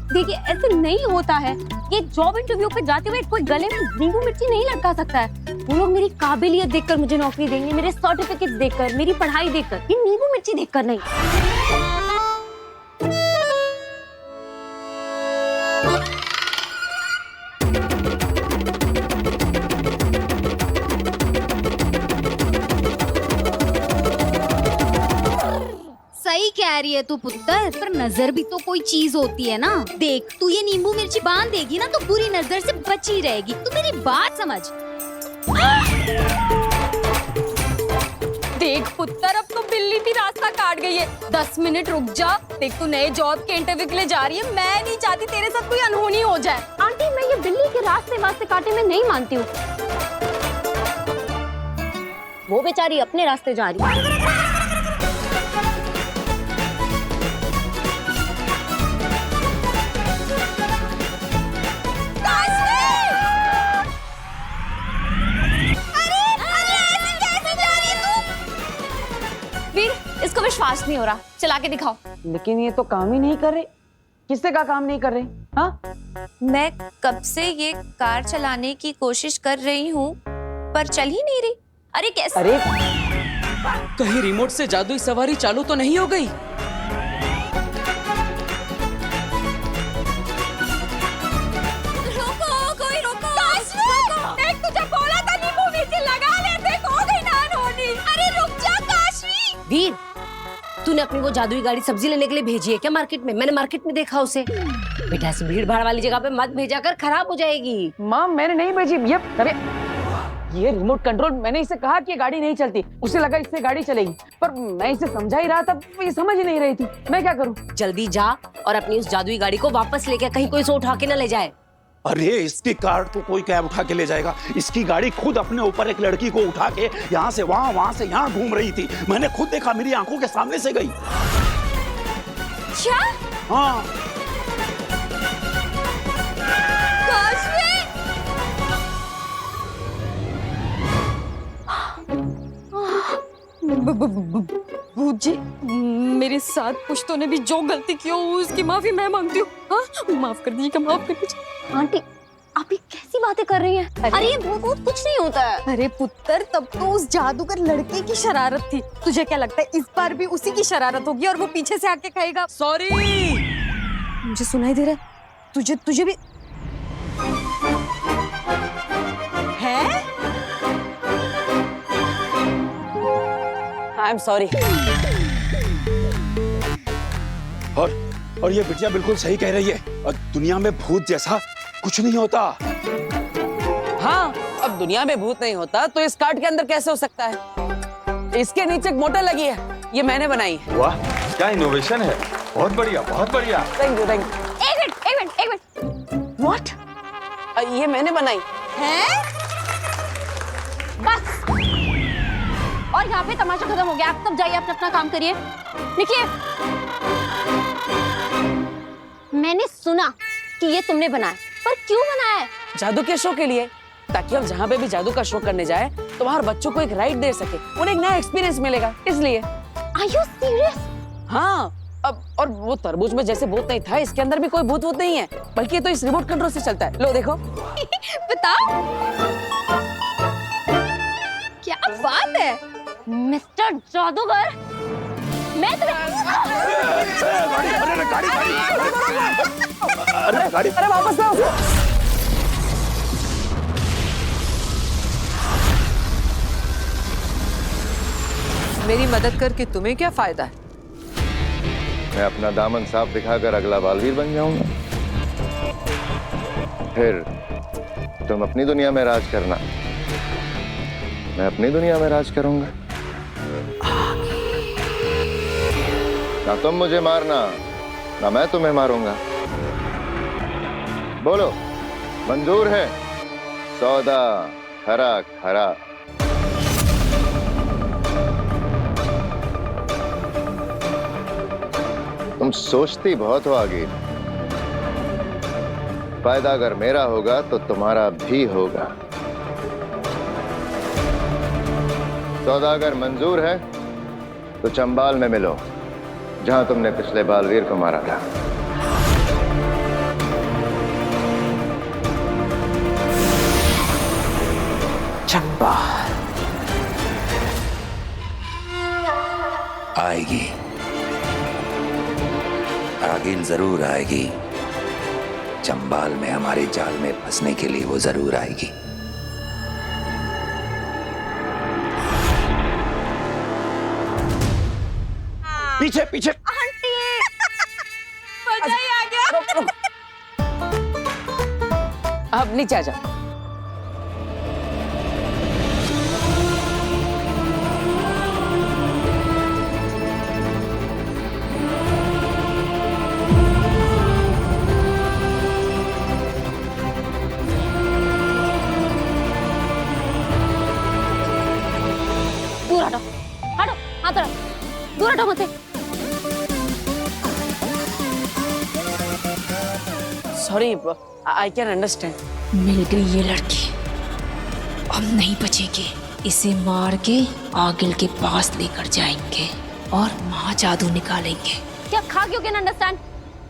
देखिए ऐसे नहीं होता है। ये जॉब इंटरव्यू पे जाते हुए कोई गले में नींबू मिर्ची नहीं लटका सकता है। वो लोग मेरी काबिलियत देखकर मुझे नौकरी देंगे, मेरे सर्टिफिकेट देखकर, मेरी पढ़ाई देखकर, ये नींबू मिर्ची देखकर नहीं। सही कह रही है तू पुत्र, पर नजर भी तो कोई चीज होती है ना। देख, तू ये नींबू मिर्ची बांध देगी ना तो बुरी नजर से बची रहेगी। तू मेरी बात समझ। देख पुत्र, अब तो बिल्ली भी रास्ता काट गई है। 10 मिनट रुक जा। देख, तू नए जॉब के इंटरव्यू के लिए जा रही है। मैं नहीं चाहती तेरे साथ कोई अनहोनी हो जाए। आंटी, मैं ये बिल्ली के रास्ते काटे में नहीं मानती हूँ। वो बेचारी अपने रास्ते जा रही है। कुछ नहीं हो रहा, चला के दिखाओ। लेकिन ये तो काम ही नहीं कर रहे। किससे का काम नहीं कर रहे? हाँ, मैं कब से ये कार चलाने की कोशिश कर रही हूँ पर चल ही नहीं रही। अरे कैसे? अरे कहीं रिमोट से जादुई सवारी चालू तो नहीं हो गई? रोको, कोई रोको। देख, तुझे बोला था नींबू नीचे लगा लेते, हो गई नान होनी। अरे रुक जा काशवी। वीर, तूने अपनी वो जादुई गाड़ी सब्जी लेने के लिए भेजी है क्या मार्केट में? मैंने मार्केट में देखा उसे। बेटा ऐसी भीड़ भाड़ वाली जगह पे मत भेजा कर, खराब हो जाएगी। माँ मैंने नहीं भेजी। ये रिमोट कंट्रोल, मैंने इसे कहा कि ये गाड़ी नहीं चलती, उसे लगा इससे गाड़ी चलेगी, पर मैं इसे समझा ही रहा था, ये समझ ही नहीं रही थी। मैं क्या करूं? जल्दी जा और अपनी उस जादुई गाड़ी को वापस लेके, कहीं कोई इसे उठा के न ले जाए। अरे इसकी कार तो कोई कैब उठा के ले जाएगा। इसकी गाड़ी खुद अपने ऊपर एक लड़की को उठा के यहाँ से वहाँ, वहाँ से यहाँ घूम रही थी। मैंने खुद देखा, मेरी आंखों के सामने से गई। क्या? हाँ। भूत जी, मेरे साथ पुश्तों ने भी जो गलती की हो उसकी माफी मैं मांगती हूँ। हाँ, माफ कर दीजिएगा, माफ कर दीजिए। आंटी, आप ये कैसी बातें कर रही हैं? अरे ये भूत कुछ नहीं होता है। अरे पुत्र, तब तो उस जादूगर लड़के की शरारत थी। तुझे क्या लगता है इस बार भी उसी की शरारत होगी और वो पीछे से आके कहेगा सॉरी? मुझे सुनाई दे रहा है, तुझे भी है? I am sorry. और ये बिटिया बिल्कुल सही कह रही है। और दुनिया में भूत जैसा कुछ नहीं होता। हाँ, अब दुनिया में भूत नहीं होता तो इस कार्ड के अंदर कैसे हो सकता है? इसके नीचे एक मोटर लगी है, ये मैंने बनाई है। वाह, क्या इनोवेशन है। बहुत बढ़िया, बहुत बढ़िया। Thank you, thank you. एक मिनट। व्हाट? ये मैंने बनाई है? बस, और यहाँ पे तमाशा खत्म हो गया। आप सब जाइए, अपना काम करिए, निकलिए। मैंने सुना कि ये तुमने बनाया, पर क्यों बनाया है? जादू के शो के लिए, ताकि हम जहाँ पे भी जादू का शो करने जाए तो वहाँ बच्चों को एक राइड दे सके, उन्हें एक नया एक्सपीरियंस मिलेगा, इसलिए। Are you serious? हाँ, अब और वो तरबूज में जैसे भूत नहीं था, इसके अंदर भी कोई भूत नहीं है, बल्कि ये तो इस रिमोट कंट्रोल से चलता है। लो देखो। बताओ, क्या बात है मिस्टर जादूगर। मैं गाड़ी अरे वापस लाओ। मेरी मदद करके तुम्हें क्या फायदा है? मैं अपना दामन साफ दिखाकर अगला बालवीर बन जाऊंगा। फिर तुम अपनी दुनिया में राज करना, मैं अपनी दुनिया में राज करूंगा। ना तुम मुझे मारना, ना मैं तुम्हें मारूंगा। बोलो, मंजूर है? सौदा खरा खरा। तुम सोचती बहुत हो आगे। फायदा अगर मेरा होगा तो तुम्हारा भी होगा। सौदा अगर मंजूर है तो चंबाल में मिलो, जहां तुमने पिछले बालवीर को मारा था। चंबाल आएगी, आगिल जरूर आएगी। चंबाल में हमारे जाल में फंसने के लिए वो जरूर आएगी। पीछे पीछे। आंटी, मजा ही आ गया। अब नीचे आ जाओ। दूर हटो, हटो, हाथ रख, दूर हटो मुझसे। Sorry, I can understand. मिल गई ये लड़की, अब नहीं बचेगी। इसे मार के आगिल के पास लेकर जाएंगे और महाजादू निकालेंगे। क्या खा क्यों कैन अंडरस्टैंड?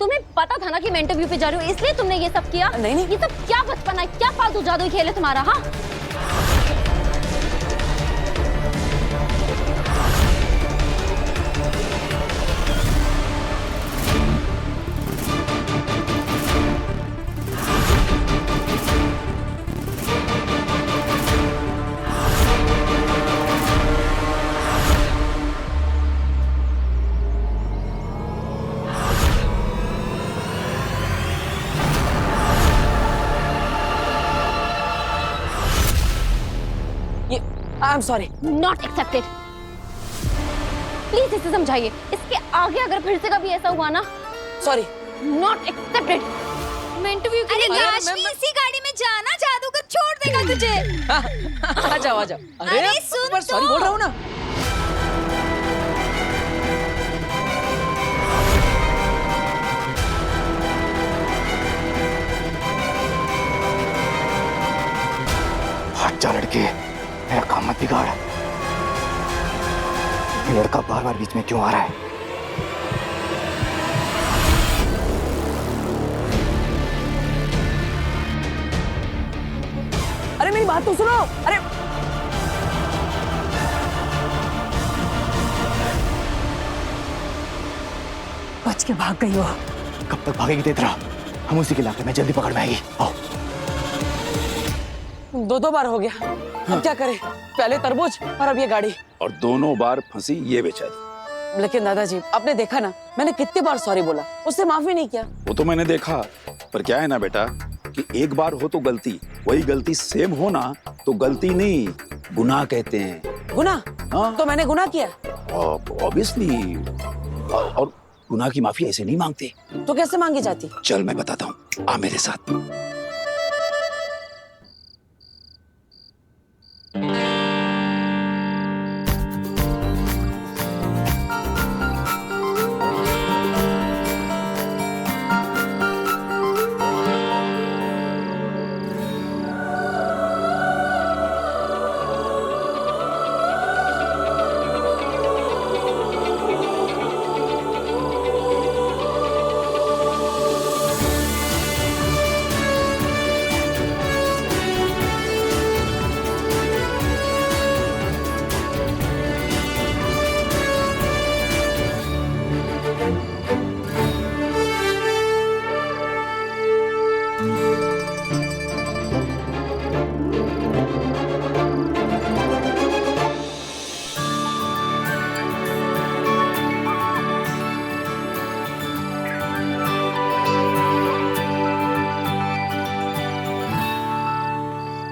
तुम्हें पता था ना कि मैं इंटरव्यू पे जा रही हूँ, इसलिए तुमने ये सब किया? नहीं नहीं, ये सब क्या बचपन है, क्या फालतू जादुई खेल है तुम्हारा? हाँ I am sorry. Not accepted. Please इसे समझाइए, इसके आगे अगर फिर से कभी ऐसा हुआ ना, सॉरी। Not accepted. मैं इंटरव्यू के अरे लिए काशवी, इसी गाड़ी में जाना, जादूगर छोड़ देगा तुझे। आ जाओ आ जाओ। अरे सुन तो। सॉरी बोल रहा हूँ ना। हट जा लड़के, मेरा काम मत बिगाड़। ये लड़का बार बार बीच में क्यों आ रहा है? अरे मेरी बात तो सुनो। अरे बच के भाग गई हो। कब तक भागेगी तेरा? हम उसी के इलाके में, जल्दी पकड़ में आएगी। आओ। दो बार हो गया, अब क्या करें? पहले तरबूज और अब ये गाड़ी। और दोनों बार फंसी ये बेचारी। लेकिन दादाजी, आपने देखा ना मैंने कितनी बार सॉरी बोला, उससे माफी नहीं किया। वो तो मैंने देखा, पर क्या है ना बेटा कि एक बार हो तो गलती, वही गलती सेम हो ना तो गलती नहीं, गुनाह कहते हैं। गुनाह? हाँ। तो मैंने गुनाह किया? ऑब्वियसली। और गुनाह की माफी ऐसे नहीं मांगते। तो कैसे मांगी जाती? चल मैं बताता हूँ, आ मेरे साथ।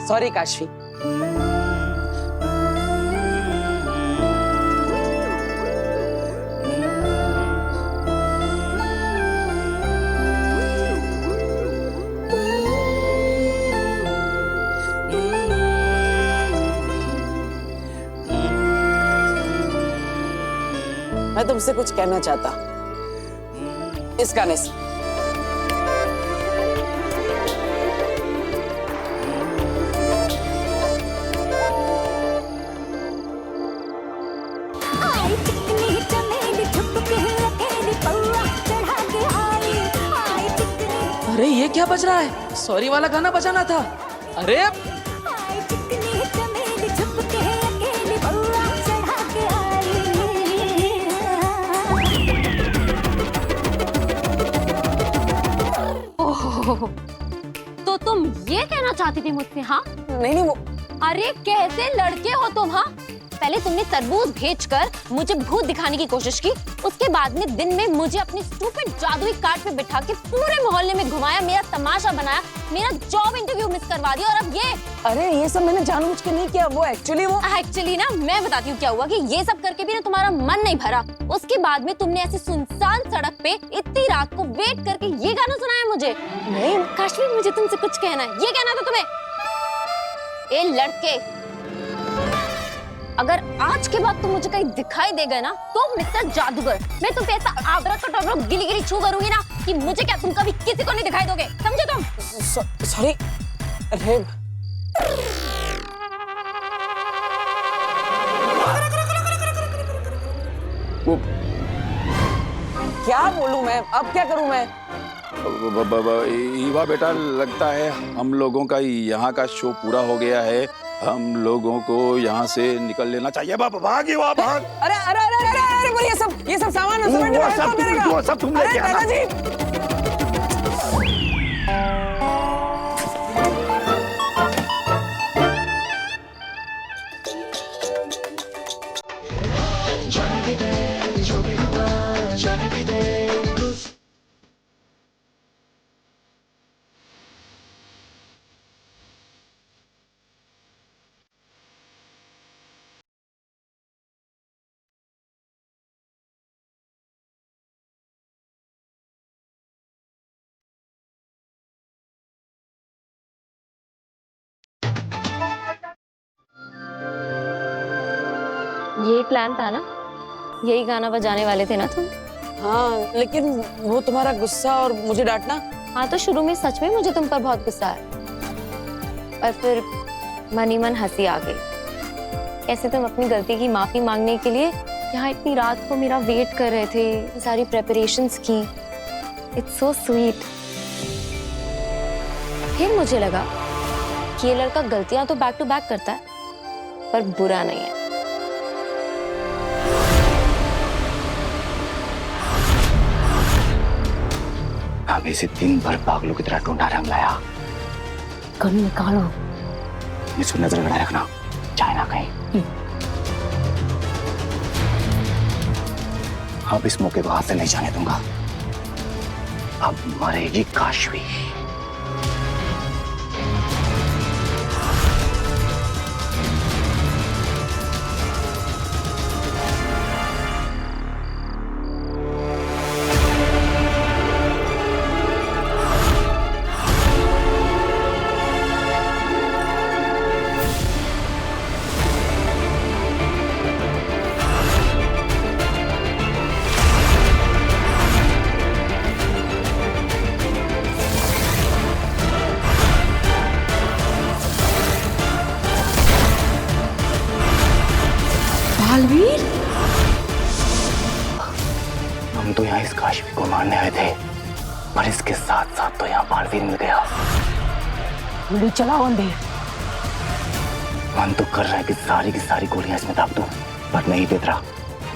सॉरी काशवी। मैं तुमसे कुछ कहना चाहता इस गाने से। अरे ये क्या बज रहा है? सॉरी वाला गाना बजाना था। अरे तो तुम ये कहना चाहती थी मुझसे? हाँ नहीं नहीं वो। अरे कैसे लड़के हो तुम? हाँ पहले तुमने तरबूज भेजकर मुझे भूत दिखाने की कोशिश की, उसके बाद में दिन में मुझे अपनी स्टूपिड जादुई कार्ट पे बिठा के पूरे मोहल्ले में घुमाया, मेरा तमाशा बनाया, मेरा जॉब इंटरव्यू मिस करवा दिया, और अब ये। अरे ये सब मैंने जानबूझ के नहीं किया, वो एक्चुअली ना मैं बताती हूँ क्या हुआ कि ये सब करके भी ना तुम्हारा मन नहीं भरा। उसके बाद में तुमने ऐसे सुनसान सड़क पे इतनी रात को वेट करके ये गाना सुनाया मुझे। नहीं काशवी, मुझे तुमसे कुछ कहना है। ये कहना था तुम्हें? ए लड़के, अगर आज के बाद तुम मुझे कहीं दिखाई देगा ना तो मिस्टर जादूगर, मैं तुम पे ऐसा आबरा कटोरा गिली गिली छू करूंगी ना कि मुझे क्या तुम कभी किसी को नहीं दिखाई दोगे, समझे तुम? सॉरी। अरे वो क्या बोलूं मैं, अब क्या करूं मैं? ईवा बेटा, लगता है हम लोगों का यहाँ का शो पूरा हो गया है। हम लोगों को यहाँ से निकल लेना चाहिए। भाग ईवा, भाग। अरे अरे अरे अरे अरे, वो ये सब सामान वो सब तुम लेके आना। यही प्लान था ना, यही गाना बजाने वाले थे ना तुम? हाँ, लेकिन वो तुम्हारा गुस्सा और मुझे डांटना। हाँ, तो शुरू में सच में मुझे तुम पर बहुत गुस्सा है, और फिर मन ही मन हंसी आ गई। कैसे तुम अपनी गलती की माफी मांगने के लिए यहाँ इतनी रात को मेरा वेट कर रहे थे, सारी प्रेपरेशंस की। It's so sweet. फिर मुझे लगा कि ये लड़का गलतियां तो बैक टू बैक करता है, पर बुरा नहीं है। हमें इसे दिन भर पागलों की तरह ढूंढा रंग लाया। गन निकालो। इसको नजर लगाए रखना, चाहे ना कहीं। अब इस मौके को हाथ से नहीं जाने दूंगा। अब मरेगी काशवी। बालवीर, हम तो यहाँ इस काशवी को मारने आए थे, पर इसके साथ साथ तो यहाँ बालवीर मिल गया। गोली चलाओ अंधे। मन तो कर रहा है कि सारी की सारी गोलियां इसमें दाग दूं, पर नहीं बेतरा।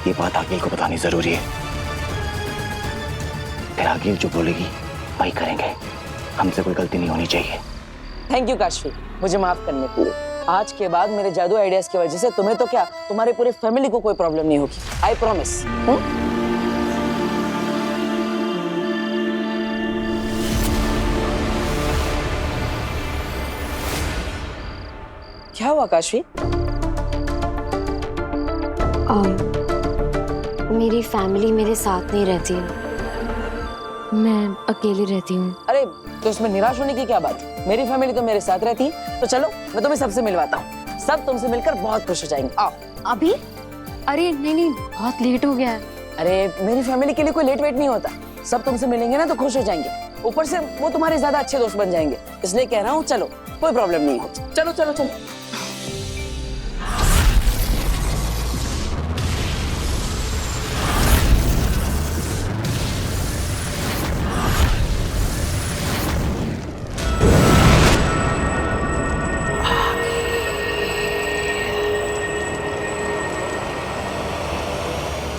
ये बात आगिल को बतानी जरूरी है। फिर आगिल जो बोलेगी वही करेंगे। हमसे कोई गलती नहीं होनी चाहिए। थैंक यू काशवी, मुझे माफ करने के लिए। आज के बाद मेरे जादू आइडियाज की वजह से तुम्हें तो क्या, तुम्हारे पूरे फैमिली को कोई प्रॉब्लम नहीं होगी। I promise. क्या हुआ काशवी? मेरी फैमिली मेरे साथ नहीं रहती, मैं अकेली रहती हूँ। अरे तो इसमें निराश होने की क्या बात है? मेरी फैमिली तो मेरे साथ रहती है। तो चलो मैं तुम्हें सबसे मिलवाता हूँ, सब तुमसे मिलकर बहुत खुश हो जाएंगे। आओ। अभी? अरे नहीं, बहुत लेट हो गया है। अरे मेरी फैमिली के लिए कोई लेट वेट नहीं होता। सब तुमसे मिलेंगे ना तो खुश हो जाएंगे, ऊपर से वो तुम्हारे ज्यादा अच्छे दोस्त बन जाएंगे। इसलिए कह रहा हूँ, चलो कोई प्रॉब्लम नहीं है। चलो चलो चलो।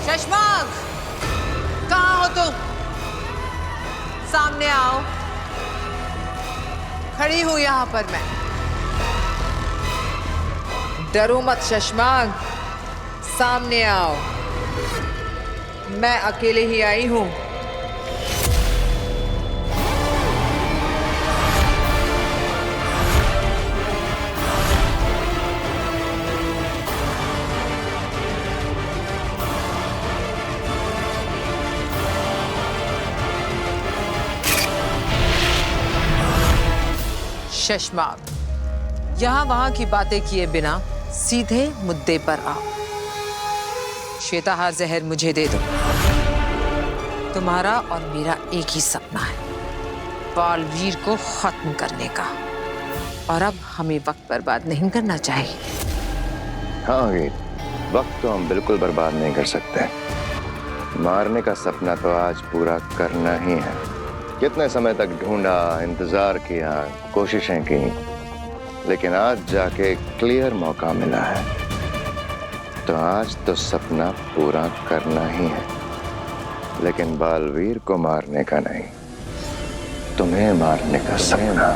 शशमाक, कहाँ हो तुम? सामने आओ। खड़ी हूं यहाँ पर मैं। डरो मत शशमाक, सामने आओ। मैं अकेले ही आई हूं। शशमाक, यहाँ वहां की बातें किए बिना सीधे मुद्दे पर आओ। श्वेता, जहर मुझे दे दो। तुम्हारा और मेरा एक ही सपना है, बालवीर को खत्म करने का। और अब हमें वक्त बर्बाद नहीं करना चाहिए। हाँ, वक्त तो हम बिल्कुल बर्बाद नहीं कर सकते। मारने का सपना तो आज पूरा करना ही है। कितने समय तक ढूंढा, इंतजार किया, कोशिशें की, लेकिन आज जाके क्लियर मौका मिला है, तो आज तो सपना पूरा करना ही है, लेकिन बालवीर को मारने का नहीं, तुम्हें मारने का सपना।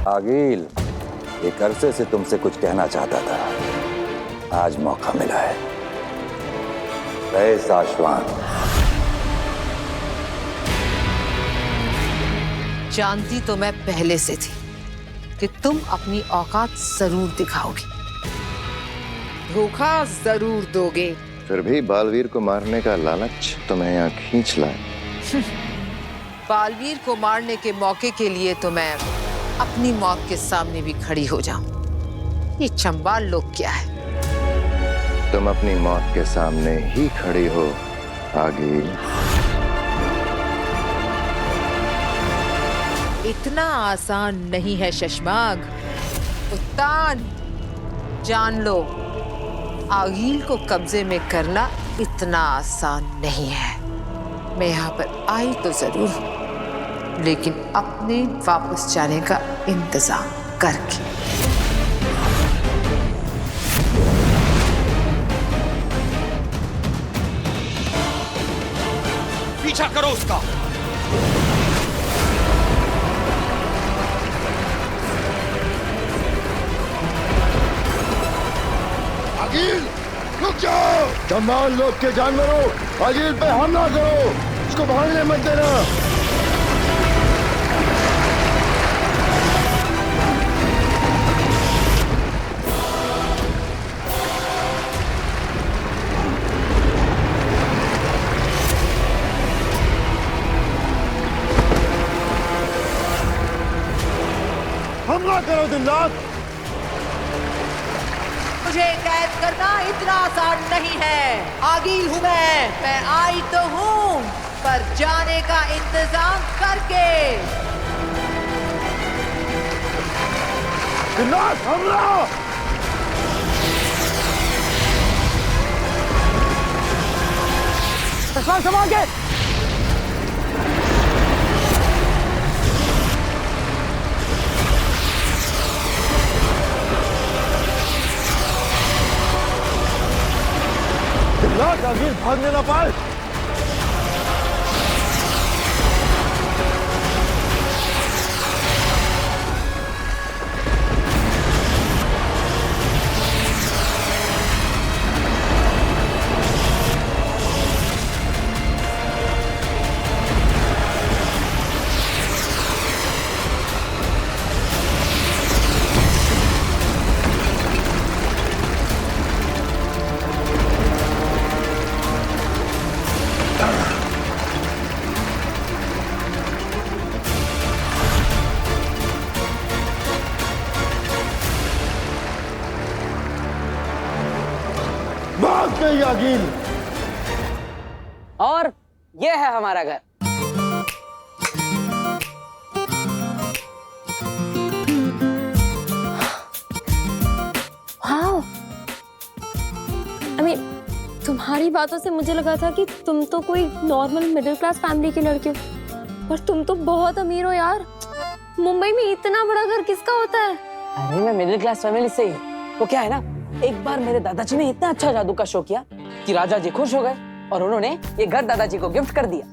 आगिल, एक अरसे से तुमसे कुछ कहना चाहता था, आज मौका मिला है। साशवान, जानती तो मैं पहले से थी कि तुम अपनी औकात जरूर दिखाओगे, धोखा जरूर दोगे। फिर भी बालवीर को मारने का लालच तुम्हें यहाँ खींच लाए। बालवीर को मारने के मौके के लिए तो मैं अपनी मौत के सामने भी खड़ी हो जाऊं। ये चंबाल लोग क्या है? तुम अपनी मौत के सामने ही खड़ी हो आगिल। इतना आसान नहीं है शशमाग। उत्तान, जान लो, आगिल को कब्जे में करना इतना आसान नहीं है। मैं यहाँ पर आई तो जरूर हूँ, लेकिन अपने वापस जाने का इंतजाम करके। पीछा करो उसका। आगिल, रुक जाओ। चंबाल लोग के जानवरों, आगिल पे हमला करो, उसको भागने मत देना। हमला करो दिनरात। मुझे कैद करना इतना आसान नहीं है। आगिल हूँ मैं आई तो हूँ, पर जाने का इंतजाम करके। दिनरात हमला। संभाल के। आगिल भागने ना पाए। भाग गई आगिल। और ये है हमारा घर। वाओ, तुम्हारी बातों से मुझे लगा था कि तुम तो कोई नॉर्मल मिडिल क्लास फैमिली के लड़के हो, पर तुम तो बहुत अमीर हो यार। मुंबई में इतना बड़ा घर किसका होता है? अरे मैं मिडिल क्लास फैमिली से ही हूँ। तो क्या है ना, एक बार मेरे दादाजी ने इतना अच्छा जादू का शो किया कि राजा जी खुश हो गए और उन्होंने ये घर दादाजी को गिफ्ट कर दिया।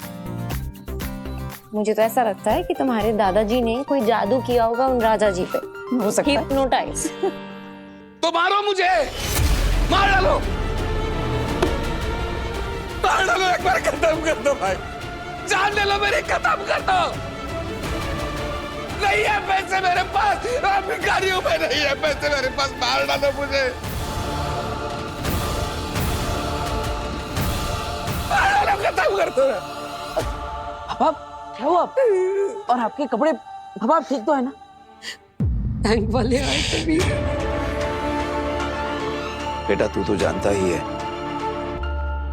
मुझे तो ऐसा लगता है कि तुम्हारे दादाजी ने कोई जादू किया होगा उन राजा जी पे। हो सकता है। हिप्नोटाइज। तो मारो मुझे, मार डालो, मार डालो, एक बार खत्म कर दो भाई, जान ले लो मेरी, खत्म कर दो। नहीं है पैसे मेरे पास, भिखारी हूं मैं, नहीं है पैसे मेरे पास, मार डालो मुझे, मार डालो, खत्म कर दो। पापा क्या हुआ? और आपके कपड़े, पापा आप ठीक तो है ना? बैंक वाले आए तभी। बेटा तू तो जानता ही है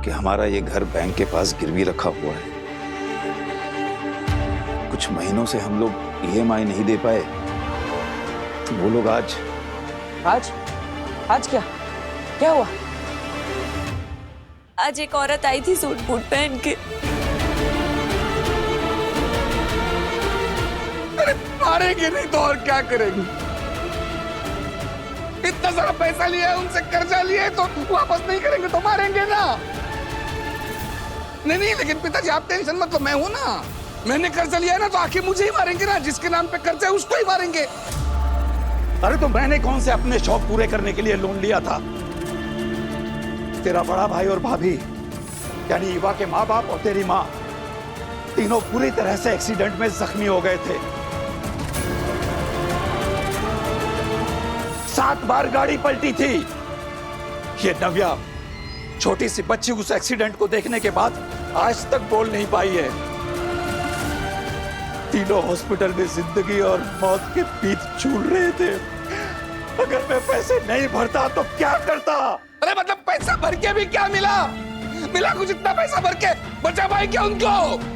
कि हमारा ये घर बैंक के पास गिरवी रखा हुआ है। कुछ महीनों से हम लोग EMI नहीं दे पाए, तो वो लोग आज क्या क्या हुआ? आज एक औरत आई थी सूट बूट पहन के। अरे मारेंगे नहीं तो और क्या करेंगे? इतना सारा पैसा लिया है उनसे, कर्जा लिया है, तो वापस नहीं करेंगे तो मारेंगे ना। नहीं, लेकिन पिताजी आप टेंशन मत लो, मैं हूं ना, मैंने कर्जा लिया है ना, तो आखिर मुझे ही मारेंगे ना, जिसके नाम पे कर्जा है उसको ही मारेंगे। अरे तो मैंने कौन से अपने शौक पूरे करने के लिए लोन लिया था? तेरा बड़ा भाई और भाभी यानी ईवा के माँ बाप और तेरी माँ तीनों पूरी तरह से एक्सीडेंट में जख्मी हो गए थे। 7 बार गाड़ी पलटी थी। ये नव्या छोटी सी बच्ची उस एक्सीडेंट को देखने के बाद आज तक बोल नहीं पाई है। तीनों हॉस्पिटल में जिंदगी और मौत के बीच झूल रहे थे। अगर मैं पैसे नहीं भरता तो क्या करता? अरे मतलब पैसा भर के भी क्या मिला? मिला कुछ इतना पैसा भर के बचा पाए क्या उनको?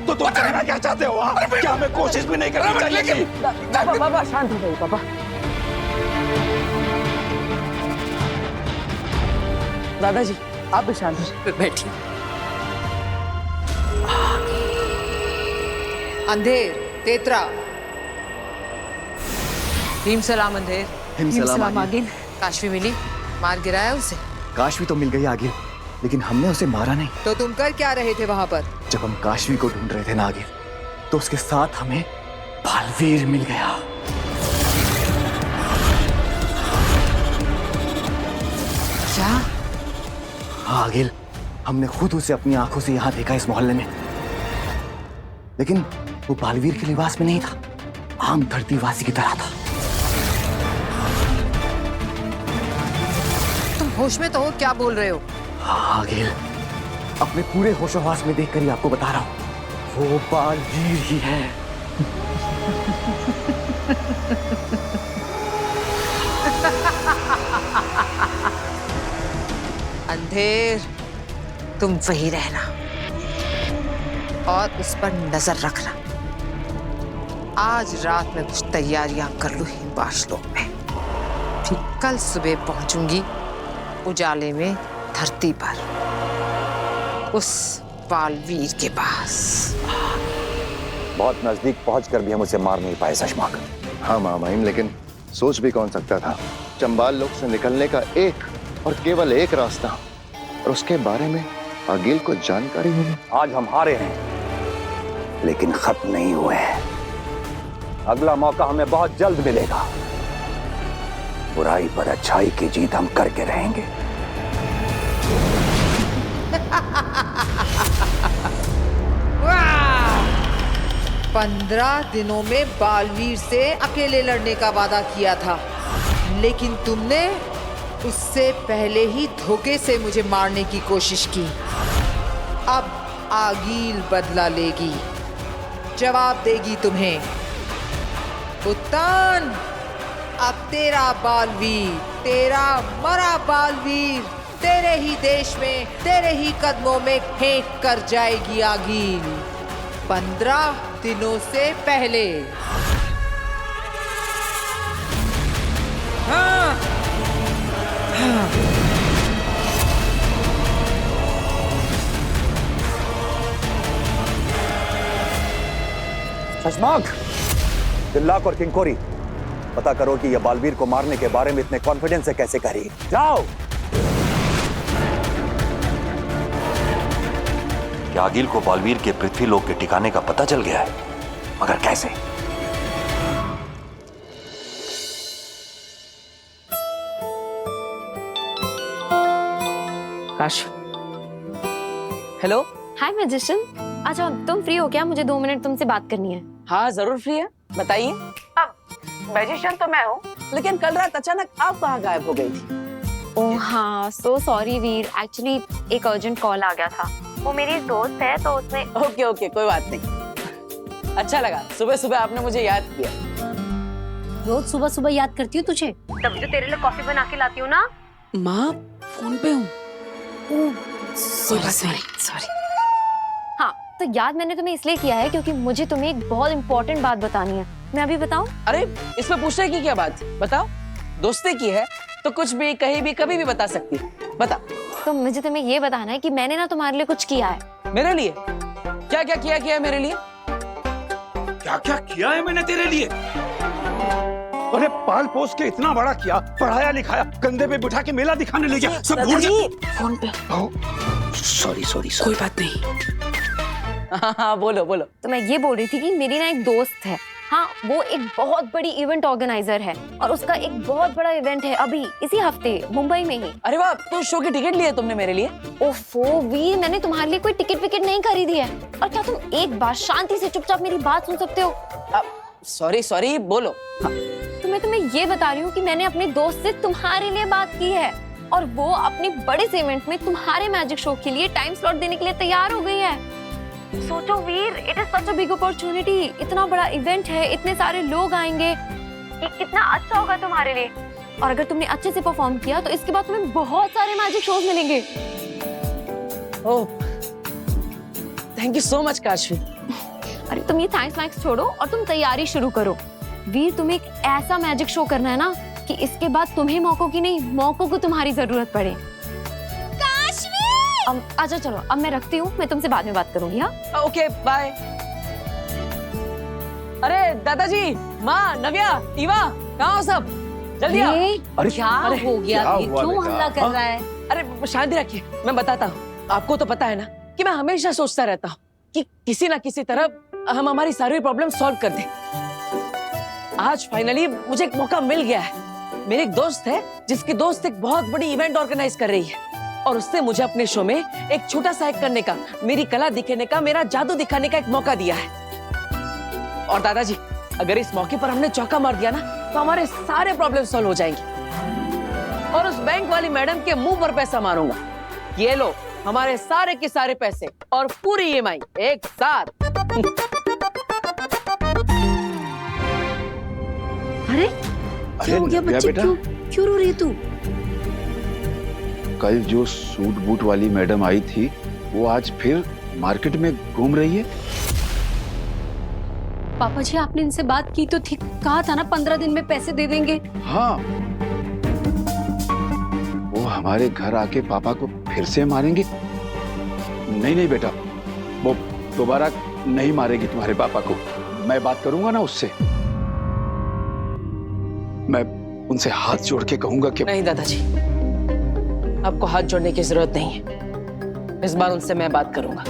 तो तुम कहना क्या चाहते हो? क्या मैं कोशिश भी नहीं करनी चाहिए? पापा शांत हो जाइए पापा। दादाजी आप भी शांत हो जाइए, बैठिए। अंधेर, तेतरा, भीम सलाम अंधेर। सलाम आगिल। काशवी मिली? मार गिराया उसे? काशवी तो मिल गई आगिल, लेकिन हमने उसे मारा नहीं। तो तुम कर क्या रहे थे वहां पर? जब हम काशवी को ढूंढ रहे थे ना आगिल, तो उसके साथ हमें बालवीर मिल गया। क्या? हाँ आगिल, हमने खुद उसे अपनी आंखों से यहाँ देखा इस मोहल्ले में, लेकिन वो बालवीर के लिबास में नहीं था, आम धरतीवासी की तरह था। तुम होश में तो हो? क्या बोल रहे हो? हाँ आगिल, अपने पूरे होशोहवास में देखकर ही आपको बता रहा हूँ, वो बालवीर ही है। अंधेर, तुम वही रहना और उस पर नजर रखना। आज रात में कुछ तैयारियां कर लूं हिमवास लोक में, फिर कल सुबह पहुंचूंगी उजाले में धरती पर, उस बालवीर के पास। बहुत नजदीक पहुंचकर भी हम उसे मार नहीं पाए सशमाक। हाँ मामाइन, लेकिन सोच भी कौन सकता था चंबाल लोक से निकलने का एक और केवल एक रास्ता, और उसके बारे में आगिल को जानकारी होनी। आज हम हारे हैं, लेकिन खत्म नहीं हुए हैं। अगला मौका हमें बहुत जल्द मिलेगा। बुराई पर अच्छाई की जीत हम करके रहेंगे। वाह! 15 दिनों में बालवीर से अकेले लड़ने का वादा किया था, लेकिन तुमने उससे पहले ही धोखे से मुझे मारने की कोशिश की। अब आगिल बदला लेगी, जवाब देगी तुम्हें। उत्तान, अब तेरा बालवीर, तेरा मरा बालवीर तेरे ही देश में, तेरे ही कदमों में फेंक कर जाएगी आगिल, 15 दिनों से पहले। हाँ, हाँ। शशमाक, दिल्लाक और किंकोरी, पता करो कि यह बालवीर को मारने के बारे में इतने कॉन्फिडेंस से कैसे कह रही है। जाओ। क्या आगिल को बालवीर के पृथ्वी लोक के ठिकाने का पता चल गया है? मगर कैसे? काश। हेलो। हाय मैजिशियन, अच्छा तुम फ्री हो क्या? मुझे 2 मिनट तुमसे बात करनी है। हाँ जरूर फ्री है, बताइए। अब मैजिशियन तो मैं हूँ, लेकिन कल रात अचानक आप कहाँ गायब हो गई थी? ओह हाँ, सो सॉरी वीर, एक्चुअली एक अर्जेंट कॉल आ गया था। वो मेरी दोस्त है तो उसने। ओके ओके, कोई बात नहीं। अच्छा लगा सुबह सुबह आपने मुझे याद किया। रोज सुबह सुबह याद करती हूँ तुझे, तब जो तेरे लिए कॉफी बना के लाती हूँ ना। माँ फोन पे हूँ। Sorry sorry. हाँ तो याद मैंने तुम्हें इसलिए किया है क्योंकि मुझे तुम्हें एक बहुत इंपॉर्टेंट बात बतानी है। मैं अभी बताऊं? अरे इसमें पूछने की क्या बात, बताओ। दोस्ती की है तो कुछ भी कहीं भी कभी भी बता सकती, बता। तो मुझे तुम्हें ये बताना है कि मैंने ना तुम्हारे लिए कुछ किया है। मेरे लिए? क्या क्या किया है मेरे लिए? क्या क्या किया है मैंने तेरे लिए? अरे पाल पोस के इतना बड़ा किया, पढ़ाया लिखाया, कंधे पे बिठा के मेला दिखाने ले गया, सब भूल जा। फोन पे। सॉरी सॉरी कोई बात नहीं। हाँ बोलो बोलो। तो मैं ये बोल रही थी कि मेरी ना एक दोस्त है, हाँ वो एक बहुत बड़ी इवेंट ऑर्गेनाइजर है और उसका एक बहुत बड़ा इवेंट है अभी इसी हफ्ते मुंबई में ही। अरे वाह, तो शो की टिकट ली है तुमने मेरे लिए? ओफो वीर, मैंने तुम्हारे लिए कोई टिकट विकेट नहीं खरीदी है। और क्या तुम एक बार शांति से चुपचाप मेरी बात सुन सकते हो? सॉरी सॉरी, बोलो। हाँ। तो मैं तुम्हें ये बता रही हूँ कि मैंने अपने दोस्त से तुम्हारे लिए बात की है और वो अपने बड़े से इवेंट में तुम्हारे मैजिक शो के लिए टाइम स्लॉट देने के लिए तैयार हो गई है। सोचो Veer, it is such a big opportunity. इतना बड़ा इवेंट है, इतने सारे लोग आएंगे, ये कितना अच्छा होगा तुम्हारे लिए। और अगर तुमने अच्छे से परफॉर्म किया तो इसके बाद तुम्हें बहुत सारे मैजिक शोज मिलेंगे। Oh, thank you so much Kashvi. अरे तुम ये थैंक्स वैंक्स छोड़ो और तुम तैयारी शुरू करो। वीर तुम्हें एक ऐसा मैजिक शो करना है ना कि इसके बाद तुम्हें मौकों की नहीं, मौकों को तुम्हारी जरूरत पड़े। अच्छा चलो अब मैं रखती हूँ, मैं तुमसे बाद में बात करूंगी। हाँ ओके बाय। अरे दादाजी, माँ, नव्या, ईवा, कहाँ हो सब? जल्दी आओ। अरे क्या हो गया? क्यों हल्ला कर रहा है? अरे शांति रखिए, मैं बताता हूँ। आपको तो पता है ना कि मैं हमेशा सोचता रहता हूँ कि किसी ना किसी तरह हम हमारी सारी प्रॉब्लम सॉल्व कर दें। आज फाइनली मुझे एक मौका मिल गया है। मेरी एक दोस्त है जिसकी दोस्त एक बहुत बड़ी इवेंट ऑर्गेनाइज कर रही है और उसने मुझे अपने शो में एक छोटा सा एक्ट करने का, मेरी कला दिखाने का, मेरा जादू दिखाने का एक मौका दिया है। और दादाजी, अगर इस मौके पर हमने चौका मार दिया ना तो हमारे सारे प्रॉब्लम सॉल्व हो जाएंगे। और उस बैंक वाली मैडम के मुंह पर पैसा मारूंगा। ये लो हमारे सारे के सारे पैसे और पूरी EMI एक साथ। अरे क्या हो गया बच्चे, क्यों रो रही है तू? कल जो सूट बूट वाली मैडम आई थी वो आज फिर मार्केट में घूम रही है। पापा जी आपने इनसे बात की तो थी, कहा था ना 15 दिन में पैसे दे देंगे। हाँ, वो हमारे घर आके पापा को फिर से मारेंगे? नहीं नहीं बेटा, वो दोबारा नहीं मारेगी तुम्हारे पापा को। मैं बात करूंगा ना उससे, मैं उनसे हाथ जोड़ के कहूंगा कि नहीं दादाजी, आपको हाथ जोड़ने की जरूरत नहीं है। इस बार उनसे मैं बात करूंगा।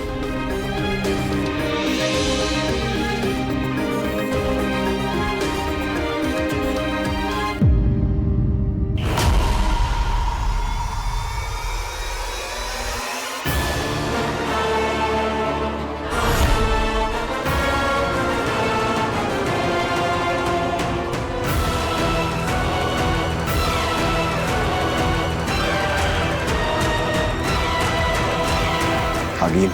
आगिल,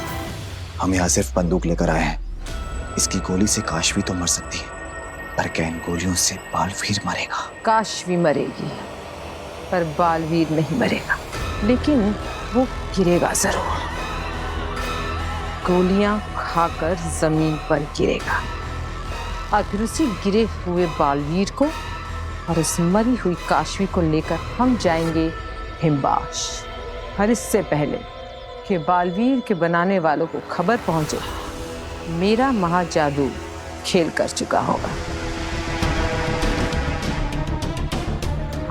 हम यहाँ सिर्फ बंदूक लेकर आए हैं। इसकी गोली से काशवी तो मर सकती है, पर क्या इन गोलियों से बालवीर मरेगा? काशवी मरेगी पर बालवीर नहीं मरेगा, लेकिन वो गिरेगा जरूर। गोलियां खाकर जमीन पर गिरेगा। आखिर उसी गिरे हुए बालवीर को और उस मरी हुई काशवी को लेकर हम जाएंगे हिम्बाश। और इससे पहले कि बालवीर के बनाने वालों को खबर पहुंचे, मेरा महाजादू खेल कर चुका होगा।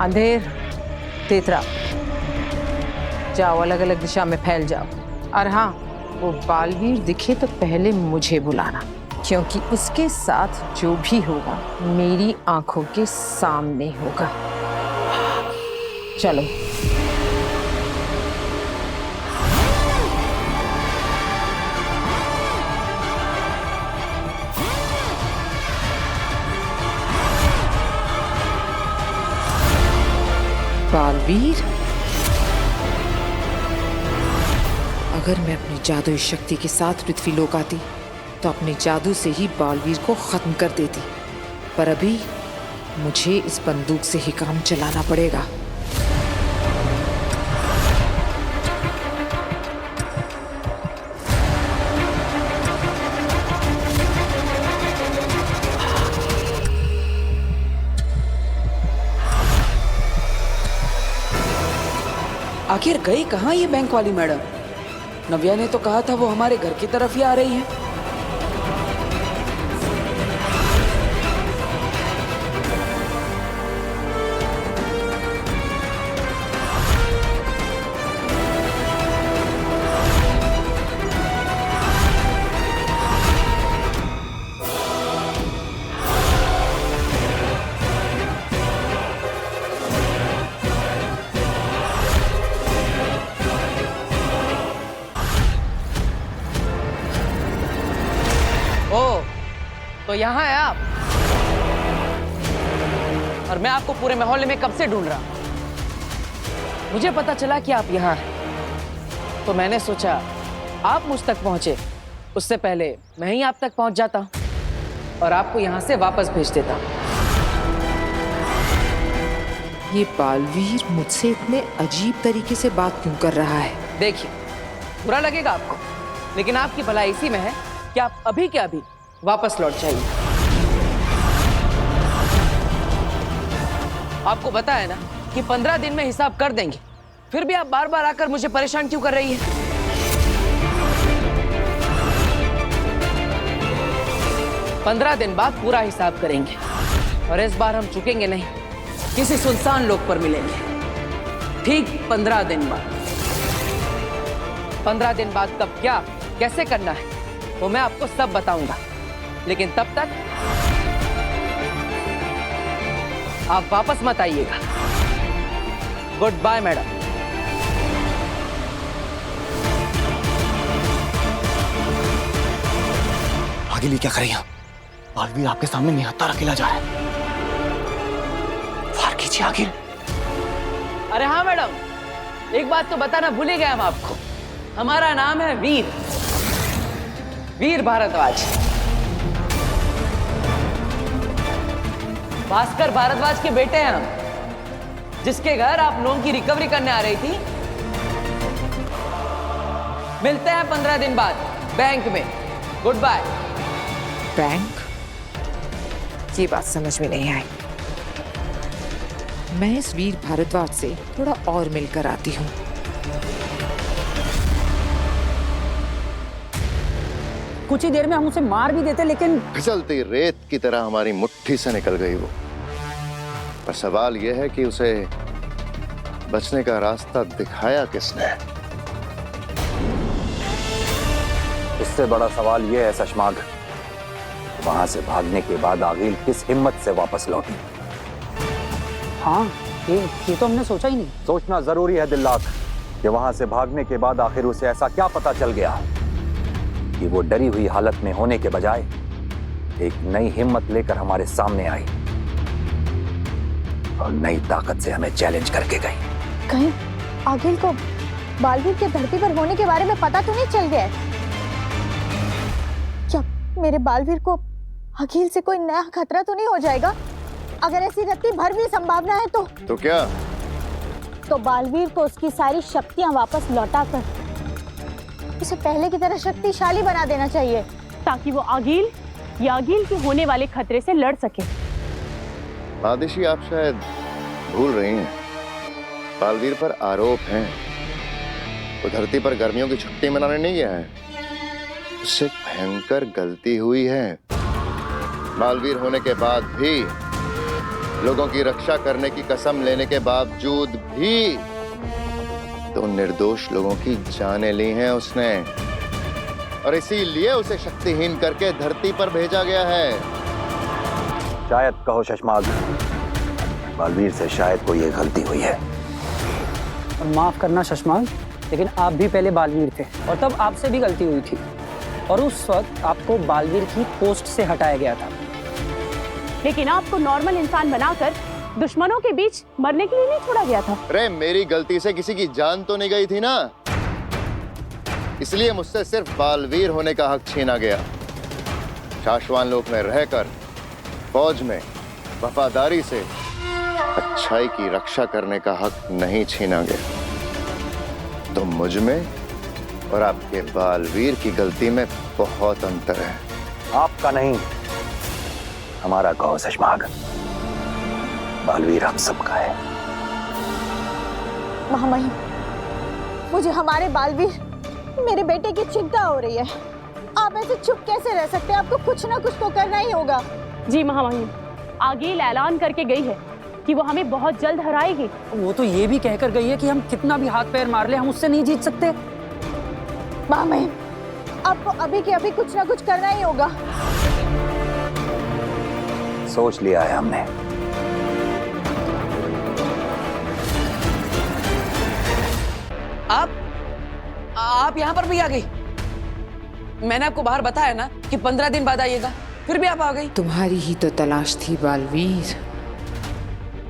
अंधेर, तेतरा, जाओ अलग अलग दिशा में फैल जाओ। और हाँ, वो बालवीर दिखे तो पहले मुझे बुलाना। क्योंकि उसके साथ जो भी होगा मेरी आंखों के सामने होगा। चलो। बालवीर, अगर मैं अपनी जादुई शक्ति के साथ पृथ्वीलोक आती तो अपने जादू से ही बालवीर को खत्म कर देती, पर अभी मुझे इस बंदूक से ही काम चलाना पड़ेगा। आखिर गई कहाँ ये बैंक वाली मैडम? नव्या ने तो कहा था वो हमारे घर की तरफ ही आ रही है। तो यहाँ है आप, और मैं आपको पूरे मोहल्ले में कब से ढूंढ रहा। मुझे पता चला कि आप यहाँ हैं, तो मैंने सोचा आप मुझ तक पहुंचे उससे पहले मैं ही आप तक पहुंच जाता और आपको यहाँ से वापस भेज देता। ये बालवीर मुझसे इतने अजीब तरीके से बात क्यों कर रहा है? देखिए, बुरा लगेगा आपको, लेकिन आपकी भलाई इसी में है कि आप अभी के अभी वापस लौट जाइए। आपको पता है ना कि 15 दिन में हिसाब कर देंगे, फिर भी आप बार बार आकर मुझे परेशान क्यों कर रही है? पंद्रह दिन बाद पूरा हिसाब करेंगे और इस बार हम चुकेंगे नहीं, किसी सुनसान लोक पर मिलेंगे। ठीक 15 दिन बाद। 15 दिन बाद कब क्या कैसे करना है वो मैं आपको सब बताऊंगा, लेकिन तब तक आप वापस मत आइएगा। Goodbye madam. आगे क्या करें यहाँ? बालवीर आपके सामने निहत्था अकेला जा रहा है। वार कीजिए आगे। अरे हाँ मैडम, एक बात तो बताना भूल ही गया हम आपको। हमारा नाम है वीर, वीर भारद्वाज। भास्कर भारद्वाज के बेटे हैं हम, जिसके घर आप लोन की रिकवरी करने आ रही थी। मिलते हैं 15 दिन बाद बैंक में। Goodbye. बैंक? ये बात समझ में नहीं आई। मैं इस वीर भारद्वाज से थोड़ा और मिलकर आती हूँ। कुछ ही देर में हम उसे मार भी देते, लेकिन फिसलती रेत की तरह हमारी मुट्ठी से निकल गई वो। पर सवाल यह है कि उसे बचने का रास्ता दिखाया किसने? इससे बड़ा सवाल यह है शशमाग, वहां से भागने के बाद आगिल किस हिम्मत से वापस लौटी? हाँ, ये तो हमने सोचा ही नहीं। सोचना जरूरी है दिल्लाक कि वहां से भागने के बाद आखिर उसे ऐसा क्या पता चल गया कि वो डरी हुई हालत में होने के बजाय एक नई हिम्मत लेकर हमारे सामने आई और नई ताकत से हमें चैलेंज करके गई। कहीं आगिल को बालवीर के धरती पर होने के बारे में पता तो नहीं चल गया है? क्या मेरे बालवीर को आगिल से कोई नया खतरा तो नहीं हो जाएगा? अगर ऐसी रत्ती भर भी संभावना है तो क्या? तो बालवीर को उसकी सारी शक्तियां वापस लौटाकर उसे पहले की तरह शक्तिशाली बना देना चाहिए, ताकि वो आगिल या आगिल के होने वाले खतरे से लड़ सके। आदिशी, आप शायद भूल रही हैं, बालवीर पर आरोप हैं। वो धरती पर गर्मियों की छुट्टी मनाने नहीं गया है, उससे भयंकर गलती हुई है। बालवीर होने के बाद भी, लोगों की रक्षा करने की कसम लेने के बावजूद भी तो निर्दोष लोगों की जानें ली हैं उसने। और इसीलिए उसे शक्तिहीन करके धरती पर भेजा गया है। शायद कहो शशमाग, बालवीर से शायद कोई एक गलती हुई है। माफ करना शशमाग, लेकिन आप भी पहले बालवीर थे और तब आपसे भी गलती हुई थी और उस वक्त आपको बालवीर की पोस्ट से हटाया गया था। लेकिन आपको नॉर्मल इंसान बनाकर दुश्मनों के बीच मरने के लिए नहीं छोड़ा गया था। अरे मेरी गलती से किसी की जान तो नहीं गई थी ना, इसलिए मुझसे सिर्फ बालवीर होने का हक छीना गया। शाश्वान लोक में रहकर फौज में वफादारी से अच्छाई की रक्षा करने का हक नहीं छीना गया। तो मुझ में और आपके बालवीर की गलती में बहुत अंतर है। आपका नहीं, हमारा कहो शशमाग। बालवीर हम सबका है। महामहिम, मुझे हमारे बालवीर, मेरे बेटे की चिंता हो रही है। आप ऐसे चुप कैसे रह सकते हैं? आपको कुछ ना कुछ तो करना ही होगा। जी महामहिम, आगील ऐलान करके गई है कि वो हमें बहुत जल्द हराएगी। वो तो ये भी कहकर गई है कि हम कितना भी हाथ पैर मार ले, हम उससे नहीं जीत सकते। महामहिम, आपको अभी के अभी कुछ ना कुछ करना ही होगा। सोच लिया है हमने। आप यहाँ पर भी आ गई? मैंने आपको बाहर बताया ना कि 15 दिन बाद आइएगा, फिर भी आप आ गई। तुम्हारी ही तो तलाश थी बालवीर।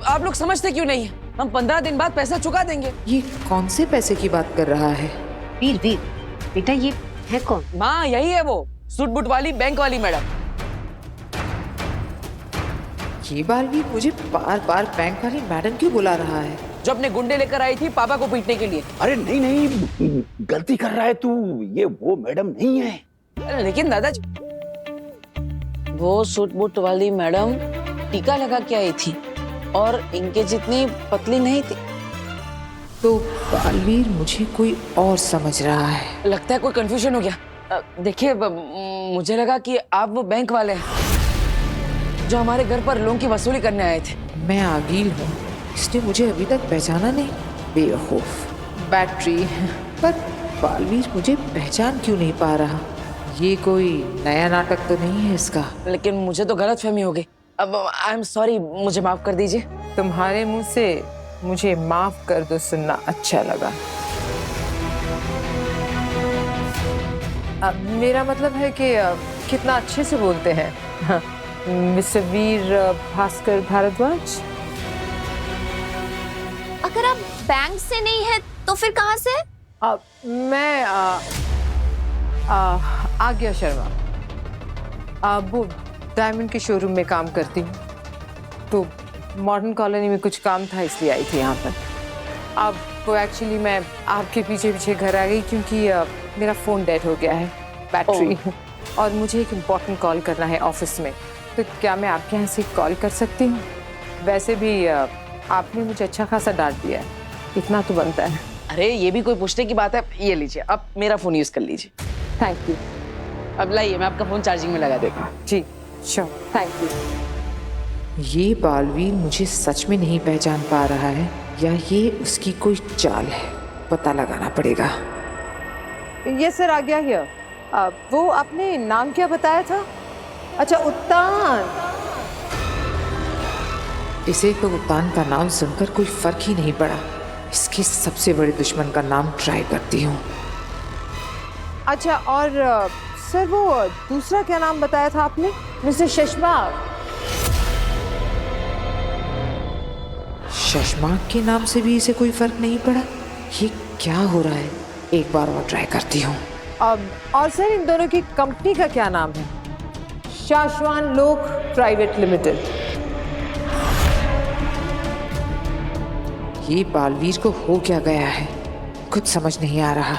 आप लोग समझते क्यों नहीं है? हम 15 दिन बाद पैसा चुका देंगे। ये कौन से पैसे की बात कर रहा है? वीर वीर बेटा, ये है कौन? माँ, यही है वो सूट बूट वाली बैंक वाली मैडम। ये बालवीर मुझे बार बार बैंक वाली मैडम क्यों बुला रहा है? जो अपने गुंडे लेकर आई थी पापा को पीटने के लिए। अरे नहीं नहीं, गलती कर रहा है तू, ये वो मैडम नहीं है। लेकिन दादाजी, वो सूट बूट वाली मैडम टीका लगा के आई थी और इनके जितनी पतली नहीं थी। तो बालवीर मुझे कोई और समझ रहा है। लगता है कोई कंफ्यूजन हो गया। देखिए, मुझे लगा कि आप वो बैंक वाले हैं जो हमारे घर पर लोन की वसूली करने आए थे। मैं आगील हूँ, इसने मुझे अभी तक पहचाना नहीं। बेवकूफ बैटरी। पर बालवीर मुझे पहचान क्यों नहीं पा रहा? ये कोई नया नाटक तो नहीं है इसका? लेकिन मुझे तो गलतफहमी हो गई। अब आई एम सॉरी, मुझे माफ कर दीजिए। तुम्हारे मुंह से मुझे माफ कर दो सुनना अच्छा लगा। मेरा मतलब है कि कितना अच्छे से बोलते हैं। मिस्टर वीर भास्कर भारद्वाज। अगर आप बैंक से नहीं है तो फिर कहाँ से? मैं आज्ञा शर्मा, वो डायमंड के शोरूम में काम करती हूँ। तो मॉडर्न कॉलोनी में कुछ काम था इसलिए आई थी यहाँ पर। अब वो एक्चुअली मैं आपके पीछे पीछे घर आ गई क्योंकि मेरा फ़ोन डेड हो गया है, बैटरी। और मुझे एक इम्पॉर्टेंट कॉल करना है ऑफिस में। तो क्या मैं आपके यहाँ से कॉल कर सकती हूँ? वैसे भी आपने मुझे अच्छा खासा डांट दिया है, इतना तो बनता है। अरे ये भी कोई पूछने की बात है? ये लीजिए, अब मेरा फोन यूज कर लीजिए। Thank you. अब लाइए, मैं आपका फोन चार्जिंग में लगा देता हूँ। जी श्योर, थैंक यू। ये बालवीर मुझे सच में नहीं पहचान पा रहा है या ये उसकी कोई चाल है, पता लगाना पड़ेगा। ये सर आ गया हियर। वो आपने नाम क्या बताया था? अच्छा, उत्तान। इसे तो उत्तान का नाम सुनकर कोई फर्क ही नहीं पड़ा। इसके सबसे बड़े दुश्मन का नाम ट्राई करती हूँ। अच्छा, और सर वो दूसरा क्या नाम बताया था आपने? मिस्टर शशमाग। शशमाग के नाम से भी इसे कोई फर्क नहीं पड़ा। ये क्या हो रहा है? एक बार और ट्राई करती हूँ। और सर इन दोनों की कंपनी का क्या नाम है? शाश्वान लोक प्राइवेट लिमिटेड। ये बालवीर को हो क्या गया है, कुछ समझ नहीं आ रहा।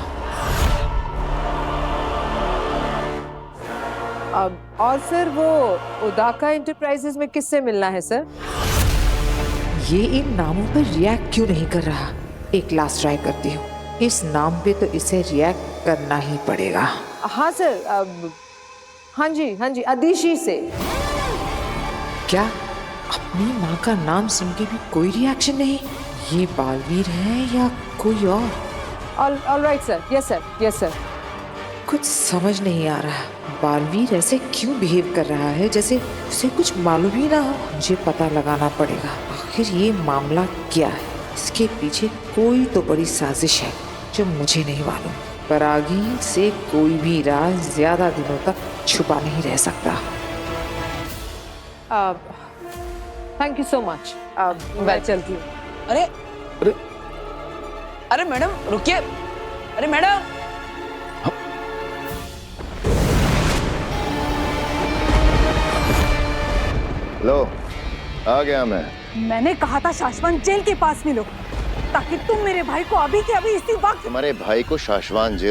और सर वो उदाका एंटरप्राइजेस में किससे मिलना है सर? ये इन नामों पर रिएक्ट क्यों नहीं कर रहा? एक लास्ट ट्राई करती हूँ। इस नाम पे तो इसे रिएक्ट करना ही पड़ेगा। हाँ सर, हाँ जी, अदिशी से। क्या अपनी माँ का नाम सुन के भी कोई रिएक्शन नहीं? ये बालवीर है या कोई और? All right sir, yes sir. कुछ समझ नहीं आ रहा, बालवीर ऐसे क्यों बिहेव कर रहा है जैसे उसे कुछ मालूम ही ना हो। मुझे पता लगाना पड़ेगा आखिर ये मामला क्या है। इसके पीछे कोई तो बड़ी साजिश है जो मुझे नहीं मालूम। परागी से कोई भी राज ज्यादा दिनों तक छुपा नहीं रह सकता। Thank you so much. मैं चलती हूँ। अरे अरे मैडम रुकिए। अरे मैडम लो आ गया मैं। मैंने कहा था शाश्वत जेल के पास मिलो ताकि तुम मेरे भाई को अभी के अभी इसी वक्त। तुम्हारे भाई को शाश्वत जेल